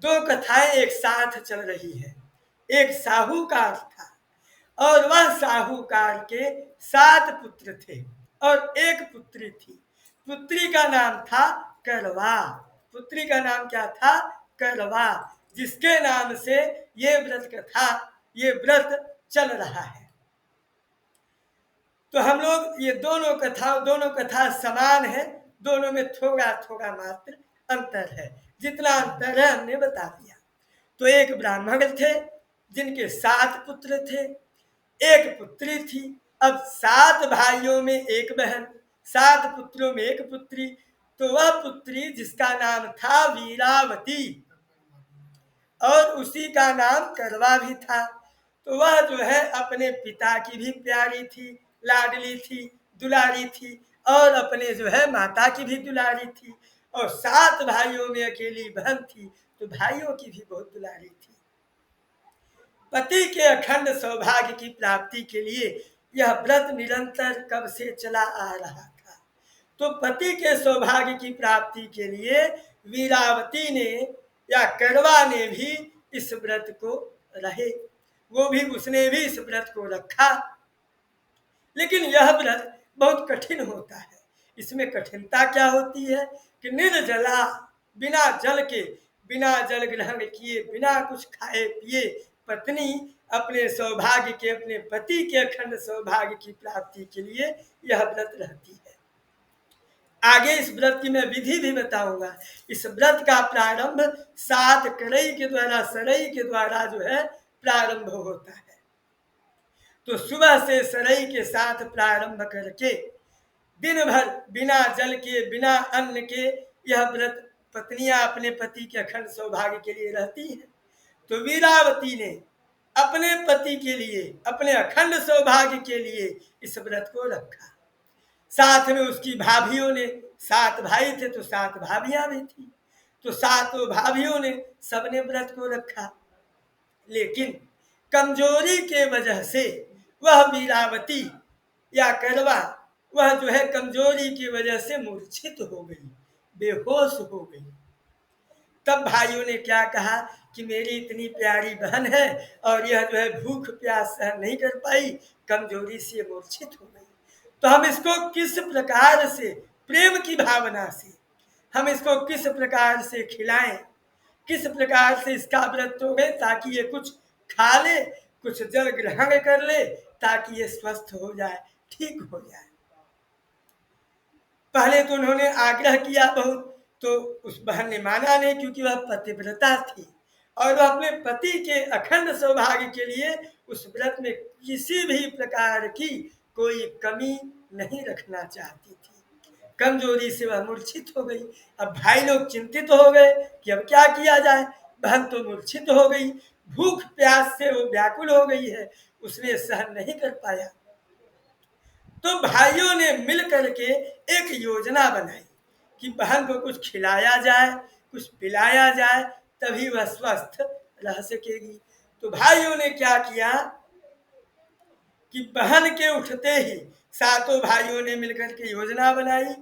2 कथाएं एक साथ चल रही है। एक साहूकार था और वह साहूकार के 7 पुत्र थे और एक पुत्री थी। पुत्री का नाम था करवा। पुत्री का नाम क्या था? करवा, जिसके नाम से ये व्रत कथा, ये व्रत चल रहा है। तो हम लोग ये दोनों कथा समान है, दोनों में थोड़ा थोड़ा मात्र अंतर है। जितना अंतर है हमने बता दिया। तो एक ब्राह्मण थे जिनके 7 पुत्र थे, एक पुत्री थी। अब 7 भाइयों में एक बहन, 7 पुत्रों में एक पुत्री। तो वह पुत्री जिसका नाम था वीरावती और उसी का नाम करवा भी था। तो वह जो है अपने पिता की भी प्यारी थी, लाडली थी, दुलारी थी, और अपने जो है माता की भी दुलारी थी, और 7 भाइयों में अकेली बहन थी, तो भाइयों की भी बहुत दुलारी थी। पति के अखंड सौभाग्य की प्राप्ति के लिए यह व्रत निरंतर कब से चला आ रहा था। तो पति के सौभाग्य की प्राप्ति के लिए वीरावती ने या करवा ने भी इस व्रत को रहे, उसने भी इस व्रत को रखा। लेकिन यह व्रत बहुत कठिन होता है। इसमें कठिनता क्या होती है कि निर्जला, बिना जल के, बिना जल ग्रहण किए, बिना कुछ खाए पिए पत्नी अपने सौभाग्य के, अपने पति के अखंड सौभाग्य की प्राप्ति के लिए यह व्रत रहती है। आगे इस व्रत की मैं विधि भी बताऊंगा। इस व्रत का प्रारंभ 7 करई के द्वारा, सरई के द्वारा जो है प्रारंभ होता है। तो सुबह से सरई के साथ प्रारंभ करके दिन भर बिना जल के, बिना अन्न के यह व्रत पत्नियां अपने पति के अखंड सौभाग्य के लिए रहती हैं। तो वीरावती ने अपने पति के लिए, अपने अखंड सौभाग्य के लिए इस व्रत को रखा। साथ में उसकी भाभियों ने, 7 भाई थे तो 7 भाभियां भी थी, तो 7 भाभियों ने सबने व्रत को रखा। लेकिन कमजोरी के वजह से वह वीरावती या करवा, वह जो है कमजोरी की वजह से मूर्छित हो गई, बेहोश हो गई। तब भाइयों ने क्या कहा कि मेरी इतनी प्यारी बहन है और यह जो है भूख प्यास सहन नहीं कर पाई, कमजोरी से मूर्छित हो गई, तो हम इसको किस प्रकार से, प्रेम की भावना से हम इसको किस प्रकार से खिलाएं, किस प्रकार से इसका व्रत तोड़े ताकि ये कुछ खा ले, कुछ जल ग्रहण कर ले, ताकि ये स्वस्थ हो जाए, ठीक हो जाए। पहले तो उन्होंने आग्रह किया बहुत, तो उस बहन ने माना नहीं, क्योंकि वह पतिव्रता थी और वह अपने पति के अखंड सौभाग्य के लिए उस व्रत में किसी भी प्रकार की कोई कमी नहीं रखना चाहती थी। कमजोरी से वह मूर्छित हो गई। अब भाई लोग चिंतित हो गए कि अब क्या किया जाए, बहन तो मूर्छित हो गई, भूख प्यास से वो व्याकुल हो गई है, उसने सहन नहीं कर पाया। तो भाइयों ने मिल करके एक योजना बनाई कि बहन को कुछ खिलाया जाए, कुछ पिलाया जाए, तभी वह स्वस्थ रह सकेगी। तो भाइयों ने क्या किया कि बहन के उठते ही 7 भाइयों ने मिलकर के योजना बनाई।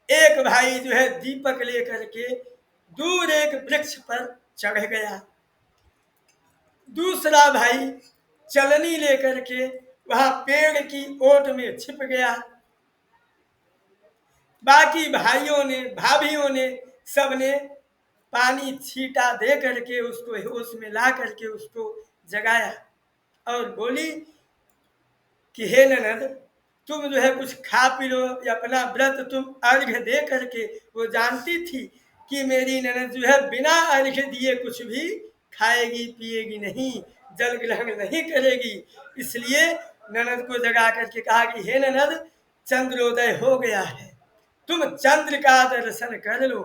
एक भाई जो है दीपक लेकर के दूर एक वृक्ष पर चढ़ गया, दूसरा भाई चलनी लेकर के वहां पेड़ की ओट में छिप गया, बाकी भाइयों ने, भाभियों ने, सबने पानी छीटा दे करके उसको होश में ला करके उसको जगाया और बोली कि हे ननद, तुम जो है कुछ खा पी लो, या अपना व्रत तुम अर्घ्य दे करके, वो जानती थी कि मेरी ननद जो है बिना अर्घ्य दिए कुछ भी खाएगी पिएगी नहीं, जल ग्रहण नहीं करेगी। इसलिए ननद को जगा करके कहा कि हे ननद, चंद्रोदय हो गया है, तुम चंद्र का दर्शन कर लो,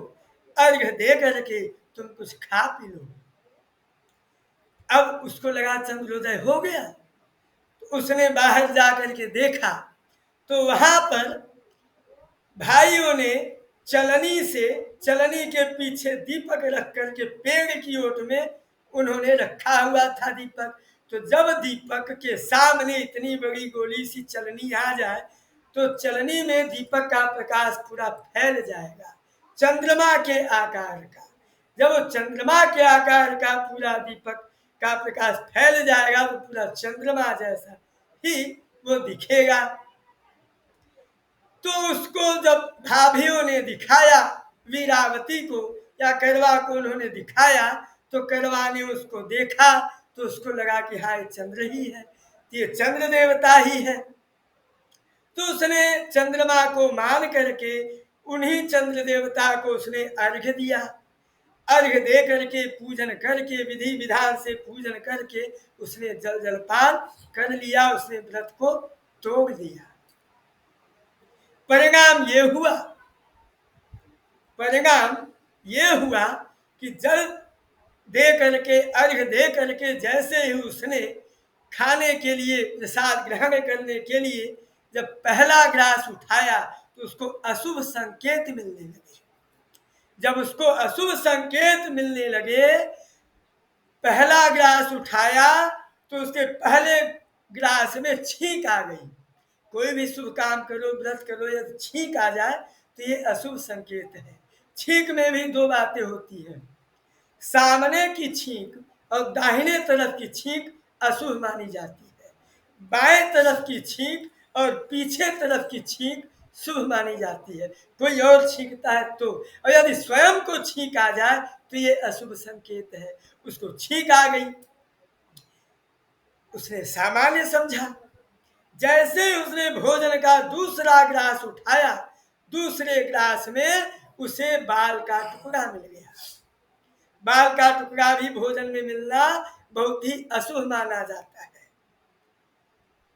अर्घ्य दे करके तुम कुछ खा पी लो। अब उसको लगा चंद्रोदय हो गया, तो उसने बाहर जा करके देखा तो वहां पर भाइयों ने चलनी के पीछे दीपक रख करके पेड़ की ओट में उन्होंने रखा हुआ था दीपक। तो जब दीपक के सामने इतनी बड़ी गोली सी चलनी आ जाए तो चलनी में दीपक का प्रकाश पूरा फैल जाएगा, चंद्रमा के आकार का। जब वो चंद्रमा के आकार का पूरा दीपक का प्रकाश फैल जाएगा तो पूरा चंद्रमा जैसा ही वो दिखेगा। तो उसको जब भाभियों ने दिखाया, वीरावती को या करवा को उन्होंने दिखाया, तो करवा ने उसको देखा तो उसको लगा कि हाँ, ये चंद्र ही है, ये चंद्र देवता ही है। तो उसने चंद्रमा को मान करके उन्हीं चंद्र देवता को उसने अर्घ्य दिया। अर्घ्य दे करके पूजन करके, विधि विधान से पूजन करके उसने जल जलपान कर लिया, उसने व्रत को तोड़ दिया। परिणाम ये हुआ कि जल दे करके, अर्घ्य दे करके जैसे ही उसने खाने के लिए, प्रसाद ग्रहण करने के लिए जब पहला ग्रास उठाया तो उसको अशुभ संकेत मिलने लगे। जब उसको अशुभ संकेत मिलने लगे, पहला ग्रास उठाया तो उसके पहले ग्रास में छींक आ गई। कोई भी शुभ काम करो, व्रत करो, यदि छींक आ जाए तो ये अशुभ संकेत है। छींक में भी 2 बातें होती हैं, सामने की छींक और दाहिने तरफ की छींक अशुभ मानी जाती है, बाएं तरफ की छींक और पीछे तरफ की छींक शुभ मानी जाती है। कोई और छींकता है तो, और यदि स्वयं को छींक आ जाए तो ये अशुभ संकेत है। उसको छींक आ गई, उसने सामान्य समझा। जैसे उसने भोजन का दूसरा ग्रास उठाया, दूसरे ग्रास में उसे बाल का टुकड़ा मिल गया। बाल का टुकड़ा भी भोजन में मिलना बहुत ही अशुभ माना जाता है।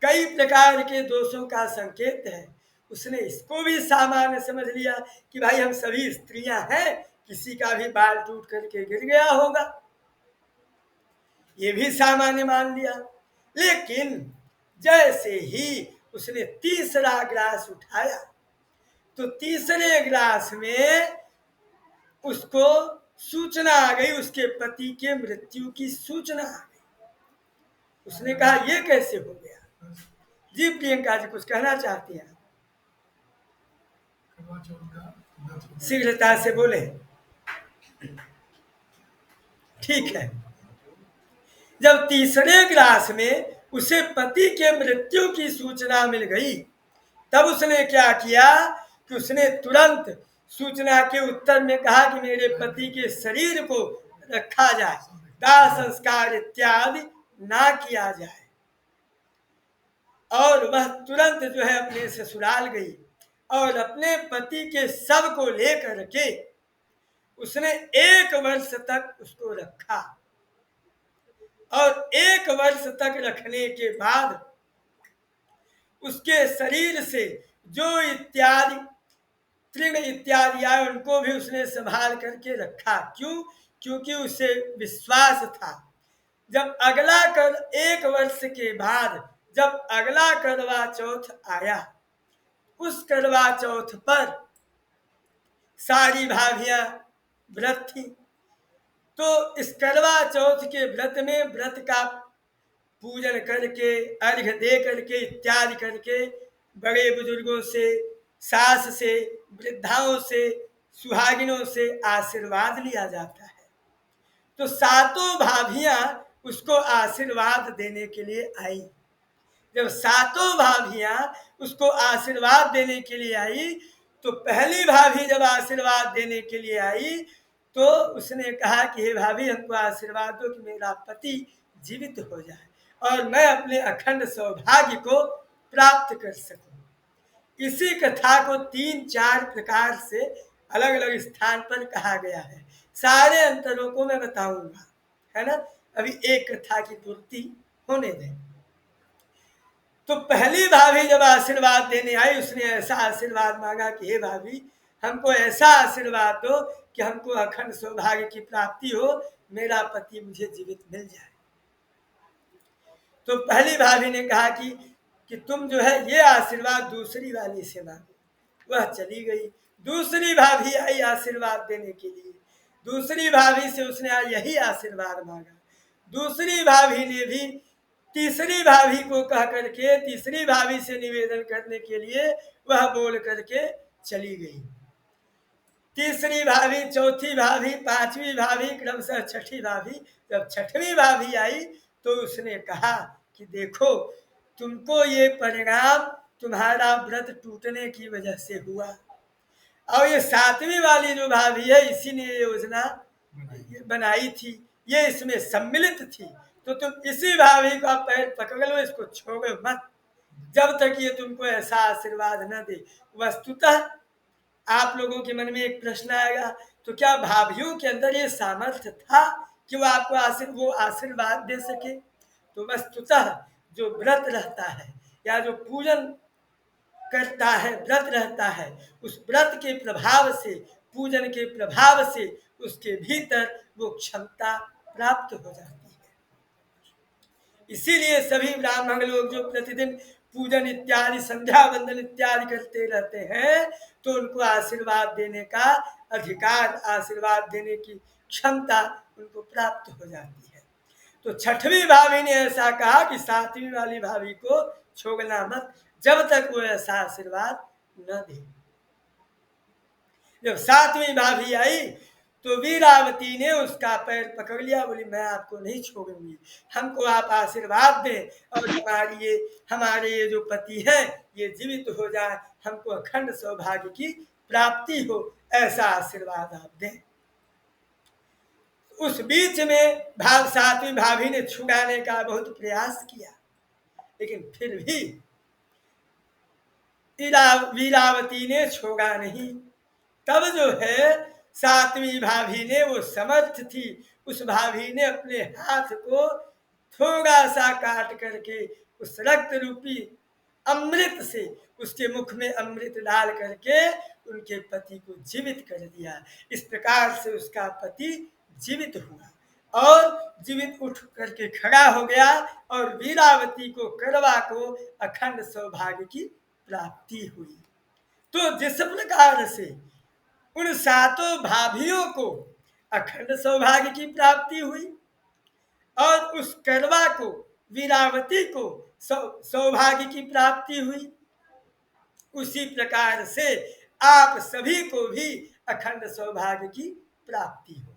कई प्रकार के दोषों का संकेत है। उसने इसको भी सामान्य समझ लिया कि भाई हम सभी स्त्रियां हैं, किसी का भी बाल टूट करके गिर गया होगा, ये भी सामान्य मान लिया। लेकिन जैसे ही उसने तीसरा ग्लास उठाया तो तीसरे ग्लास में उसको सूचना आ गई, उसके पति के मृत्यु की सूचना आ गई। उसने कहा ये कैसे हो गया? जी प्रियंका जी कुछ कहना चाहती हैं? शीघ्रता से बोले। ठीक है, जब तीसरे ग्लास में उसे पति के मृत्यु की सूचना मिल गई, तब उसने क्या किया कि उसने तुरंत सूचना के उत्तर में कहा कि मेरे पति के शरीर को रखा जाए, दाह संस्कार इत्यादि ना किया जाए। और वह तुरंत जो है अपने ससुराल गई और अपने पति के शव को लेकर के उसने 1 वर्ष तक उसको रखा। और 1 वर्ष तक रखने के बाद उसके शरीर से जो इत्यादि तृण इत्यादि आए उनको भी उसने संभाल करके रखा। क्यों? क्योंकि उसे विश्वास था जब अगला 1 वर्ष के बाद जब अगला करवा चौथ आया, उस करवा चौथ पर सारी भाभियां व्रत थी, तो इस करवा चौथ के व्रत में व्रत का पूजन करके अर्घ्य दे करके इत्यादि करके बड़े बुजुर्गों से, सास से, वृद्धाओं से, सुहागिनों से आशीर्वाद लिया जाता है। तो सातों भाभियां उसको आशीर्वाद देने के लिए आई। जब सातों भाभियां उसको आशीर्वाद देने के लिए आई तो पहली भाभी जब आशीर्वाद देने के लिए आई तो उसने कहा कि हे भाभी हमको आशीर्वाद दो कि मेरा पति जीवित हो जाए और मैं अपने अखंड सौभाग्य को प्राप्त कर सकूं। इसी कथा को 3-4 प्रकार से अलग अलग स्थान पर कहा गया है। सारे अंतरों को मैं बताऊंगा, है ना। अभी एक कथा की पूर्ति होने दें। तो पहली भाभी जब आशीर्वाद देने आई उसने ऐसा आशीर्वाद मांगा कि हे भाभी हमको ऐसा आशीर्वाद दो कि हमको अखंड सौभाग्य की प्राप्ति हो, मेरा पति मुझे जीवित मिल जाए। तो पहली भाभी ने कहा कि तुम जो है ये आशीर्वाद दूसरी वाली से मांगो। वह चली गई। दूसरी भाभी आई आशीर्वाद देने के लिए। दूसरी भाभी से उसने यही आशीर्वाद मांगा। दूसरी भाभी ने भी तीसरी भाभी को कह करके तीसरी भाभी से निवेदन करने के लिए वह बोल करके चली गई। तीसरी भाभी, चौथी भाभी, पांचवी भाभी, क्रमशः छठी भाभी। जब छठवीं भाभी आई तो उसने कहा कि देखो तुमको ये परिणाम तुम्हारा व्रत टूटने की वजह से हुआ, और ये सातवीं वाली जो भाभी है इसी ने ये योजना बनाई थी, ये इसमें सम्मिलित थी, तो तुम इसी भाभी का पैर पकड़ लो, इसको छोड़ो मत जब तक ये तुमको ऐसा आशीर्वाद न दे। वस्तुतः आप लोगों के मन में एक प्रश्न आएगा, तो क्या भाभियों के अंदर ये सामर्थ्य था कि वो आपको वो आशीर्वाद दे सके? तो वस्तुतः जो व्रत रहता है या जो पूजन करता है, व्रत रहता है, उस व्रत के प्रभाव से, पूजन के प्रभाव से उसके भीतर वो क्षमता प्राप्त हो जाती है। इसीलिए सभी ब्राह्मण लोग जो प्रतिदिन पूजन इत्यादि, संध्या वंदन इत्यादि करते रहते हैं तो उनको आशीर्वाद देने का अधिकार, आशीर्वाद देने की क्षमता उनको प्राप्त हो जाती है। तो छठवीं भाभी ने ऐसा कहा कि सातवीं वाली भाभी को छोड़ना मत जब तक वो ऐसा आशीर्वाद न दे। जब सातवीं भाभी आई तो वीरावती ने उसका पैर पकड़ लिया, बोली मैं आपको नहीं छोड़ूंगी, हमको आप आशीर्वाद दें और हमारे ये जो पति हैं ये जीवित हो जाए, हमको अखंड सौभाग्य की प्राप्ति हो, ऐसा आशीर्वाद आप दें। उस बीच में सातवीं भाभी ने छुड़ाने का बहुत प्रयास किया, लेकिन फिर भी वीरावती ने छोड़ा नहीं। तब जो है सातवीं भाभी ने, वो समर्थ थी, उस भाभी ने अपने हाथ को थोड़ा सा काट करके उस रक्त रूपी अमृत से उसके मुख में अमृत डाल करके उनके पति को जीवित कर दिया। इस प्रकार से उसका पति जीवित हुआ और जीवित उठ करके खड़ा हो गया और वीरावती को करवा को अखंड सौभाग्य की प्राप्ति हुई। तो जिस प्रकार से उन सातों भाभियों को अखंड सौभाग्य की प्राप्ति हुई और उस करवा को वीरावती को सौभाग्य की प्राप्ति हुई, उसी प्रकार से आप सभी को भी अखंड सौभाग्य की प्राप्ति हो।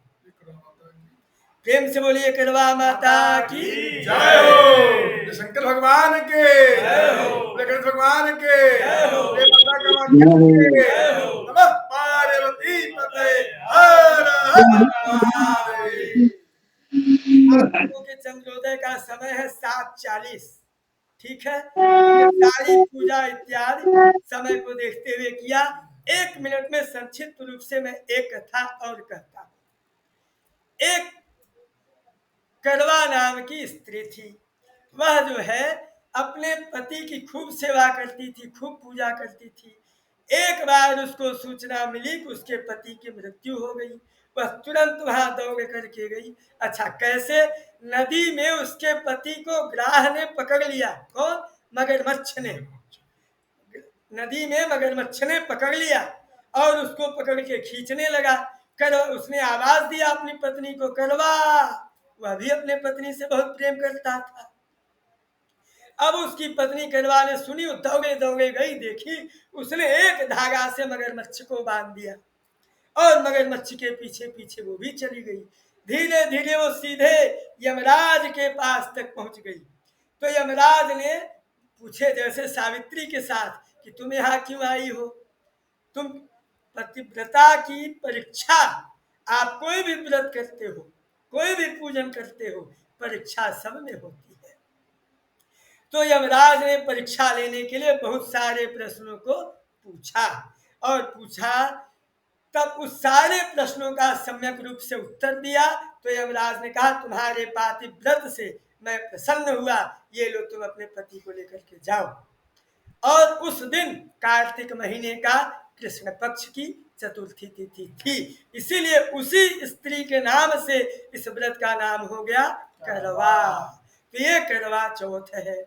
प्रेम से बोलिए करवा माता की जय हो। शंकर भगवान के जय हो। गणेश भगवान के जय हो। नमः पार्वती पते हर हर महादेव। के चंद्रोदय का समय है 7:40, ठीक है। सारी पूजा इत्यादि समय को देखते हुए किया। 1 मिनट में संक्षिप्त रूप से मैं एक कथा और कहता हूं। एक करवा नाम की स्त्री थी, वह जो है अपने पति की खूब सेवा करती थी, खूब पूजा करती थी। एक बार उसको सूचना मिली कि उसके पति की मृत्यु हो गई। वह तुरंत वहां दौड़ करके गई। अच्छा, कैसे? नदी में उसके पति को ग्राह ने पकड़ लिया। कौन? मगरमच्छ ने। नदी में मगरमच्छ ने पकड़ लिया और उसको पकड़ के खींचने लगा। उसने आवाज दिया अपनी पत्नी को, करवा। वह भी अपने पत्नी से बहुत प्रेम करता था। अब उसकी पत्नी करवा ने सुनी, दौड़े दौड़े गई, देखी उसने एक धागा से मगरमच्छ को बांध दिया और मगरमच्छ के पीछे पीछे वो भी चली गई। धीरे धीरे वो सीधे यमराज के पास तक पहुंच गई। तो यमराज ने पूछे जैसे सावित्री के साथ कि तुम यहाँ क्यों आई हो? तुम पतिव्रता की परीक्षा, आप कोई भी व्रत करते हो, कोई भी पूजन करते हो, परीक्षा सब में होती है। तो यमराज ने परीक्षा लेने के लिए बहुत सारे प्रश्नों को पूछा और तब उस सारे प्रश्नों का सम्यक रूप से उत्तर दिया। तो यमराज ने कहा, तुम्हारे पातिव्रत से मैं प्रसन्न हुआ, ये लो तुम अपने पति को लेकर के जाओ। और उस दिन कार्तिक महीने का कृष्ण पक्ष की चतुर्थी तिथि थी, इसीलिए उसी स्त्री के नाम से इस व्रत का नाम हो गया करवा। तो ये करवा चौथ है।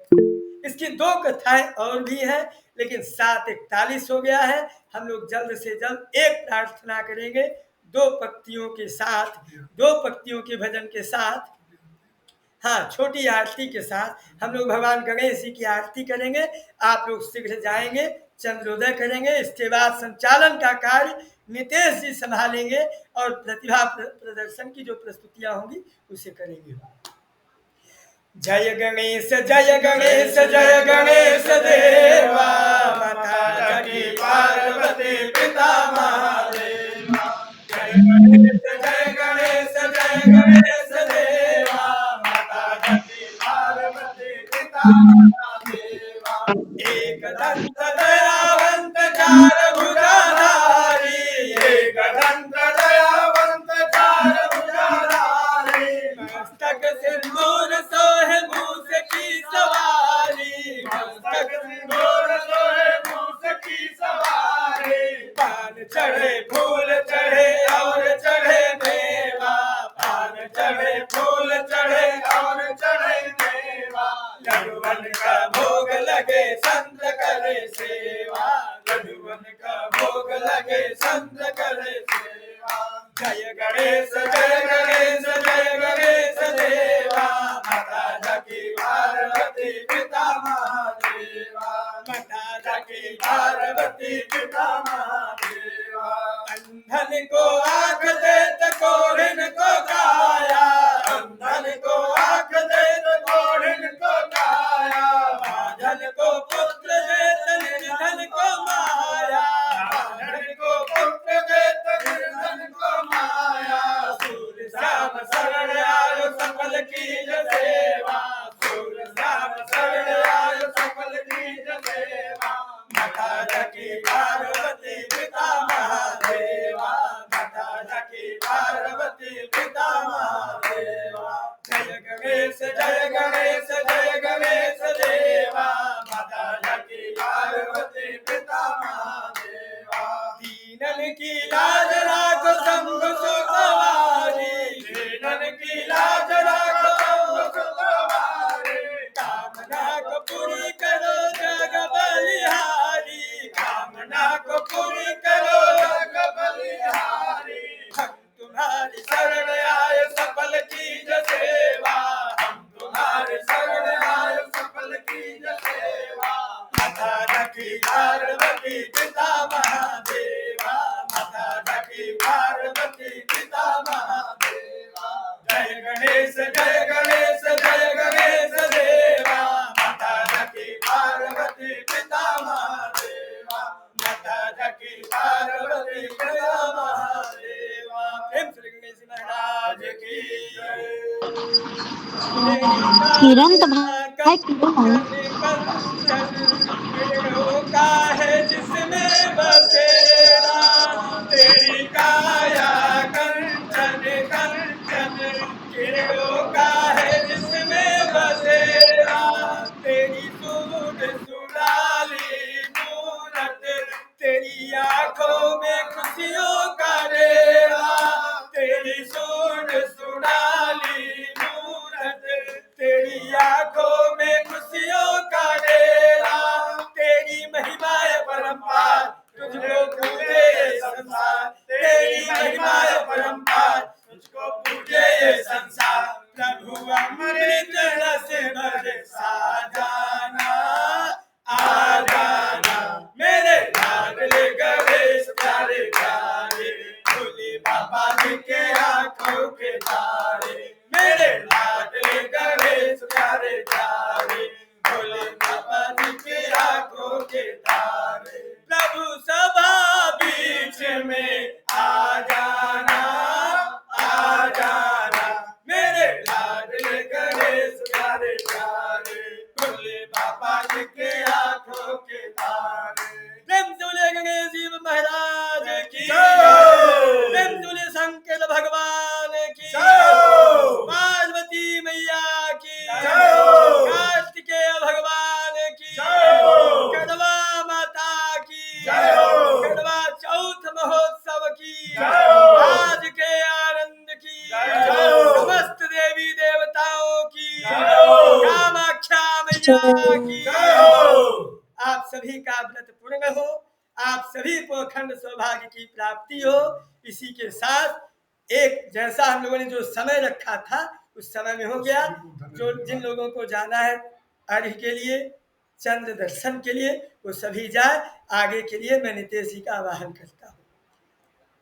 इसकी 2 कथाएं और भी हैं, लेकिन 7:41 हो गया है। हम लोग जल्द से जल्द एक प्रार्थना करेंगे 2 पंक्तियों के साथ, 2 पंक्तियों के भजन के साथ, हाँ, छोटी आरती के साथ हम लोग भगवान गणेश जी की आरती करेंगे। आप लोग शीघ्र जाएंगे, चंद्रोदय करेंगे। इसके बाद संचालन का कार्य नितेश जी संभालेंगे और प्रतिभा प्रदर्शन की जो प्रस्तुतियां होंगी उसे करेंगे। जय गणेश जय गणेश जय गणेश देवा, माता जगती पार्वती पिता महादेवा। जय गणेश जय गणेश जय गणेश देवा, माता जगती पार्वती पिता महादेवा। एक दंत दयावंत चार भुजाधारी, एक दंत दयावंत चार भुजाधारी। मस्तक सिंदूर सोहे मूस की सवारी, मस्तक सिंदूर सोहे मूस की सवारी। पान चढ़े फूल चढ़े और चढ़े मेवा, पान चढ़े फूल चढ़े और चढ़े मेवा। लड्डूवन का भोग लगे संत करे सेवा, लड्डूवन का भोग लगे संत करे सेवा। जय गणेश जय गणेश जय गणेश देवा, माता जगती पार्वती पिता महादेवा, माता जगती पार्वती पिता महादेवा। अंधन को आँख देत कोढ़िन को काया, अंधन को आँख देत कोढ़िन को काया। बांझन को पुत्र देत निर्धन को माया, बांझन को पुत्र देत निर्धन को माया। सूर्य श्याम शरण आयो सकल कीज सेवा, सूर्य श्याम शरण आयो सकल कीज सेवा। माता जगती पार्वती पिता महादेवा, दीनन की लाज राखो शंभु सुतवारी, दीनन की लाज राखो शंभु सुतवारी, कामना को पूरी करो जग बलिहारी, कामना को पूरी करो जग बलिहारी। हम तुम्हारी शरण आए सफल कीज सेवा, हम तुम्हारे शरण आए सफल कीज सेवा। माता ढकी पार्वती पिता महादेवा, माता ढकी पार्वती पिता महादेवा। जय गणेश जय गणेश जय गणेश देवा, माता ढकी पार्वती पिता महादेवा, माता ढकी पार्वती पिता महादेवा। प्रेम श्री गणेश महाराज की जय। किरण तो भाई का है जिसमें बसेरा, तेरी काया कंचन कंचन, किरणों का है जिसमें बसेरा, तेरी सूरत सुराली मूरत, तेरी आंखों में खुशियों का डेरा, तेरी सूरत सुराली मूरत, तेरी आंखों में खुशियों का डेरा, तेरी महिमा है परंपार तुझको पूजे ये संसार, तेरी महिमा है परंपार तुझको पूजे ये संसार। प्रभु अमृत रस भरे साजाना, आ जाना मेरे लाडले गणेश प्यारे प्यारे, भोले बाबा जी के आंखों के तारे, मेरे लाडले गणेश प्यारे प्यारे, भोले बाबा जी के आंखों के तारे। प्रभु सभा बीच में आ जाना, आ जाना मेरे लाडले गणेश प्यारे प्यारे, भोले बाबा जी के आंखों के तारे। प्रेम से बोले गणेश जी महाराज की जय, प्रेम से बोले शंकर भगवान की जय, पार्वती मैया की जय, कार्तिकेय भगवान की जय, कड़वा माता की जय, कड़वा चौथ महोत्सव की जय, आज के आनंद की जय, समस्त देवी देवताओं की जय, कामाख्या मैया की जय। आप सभी का व्रत पूर्ण हो, आप सभी को अखंड सौभाग्य की प्राप्ति हो। इसी के साथ एक जैसा हम लोगों ने जो समय रखा था उस समय में हो गया। जो जिन लोगों को जाना है अर्घ्य के लिए, चंद्र दर्शन के लिए, वो सभी जाए। आगे के लिए मैं नितेश जी का आवाहन करता हूँ।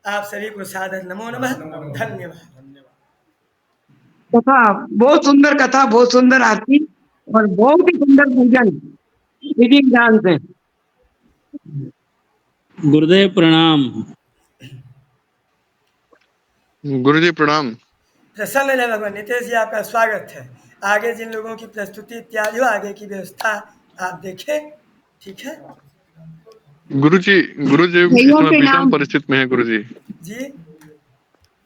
आप सभी को सादर नमो नमः, धन्यवाद। कथा बहुत सुंदर, कथा बहुत सुंदर आरती और बहुत ही सुंदर भजन विधि विधान से। गुरुदेव प्रणाम। गुरुजी प्रणाम। प्रसन्न रहे भगवान। नितेश जी आपका स्वागत है। आगे जिन लोगों की प्रस्तुति इत्यादि हो, आगे की व्यवस्था आप देखें, ठीक है। गुरुजी इस समय विषम परिस्थिति में है गुरुजी। जी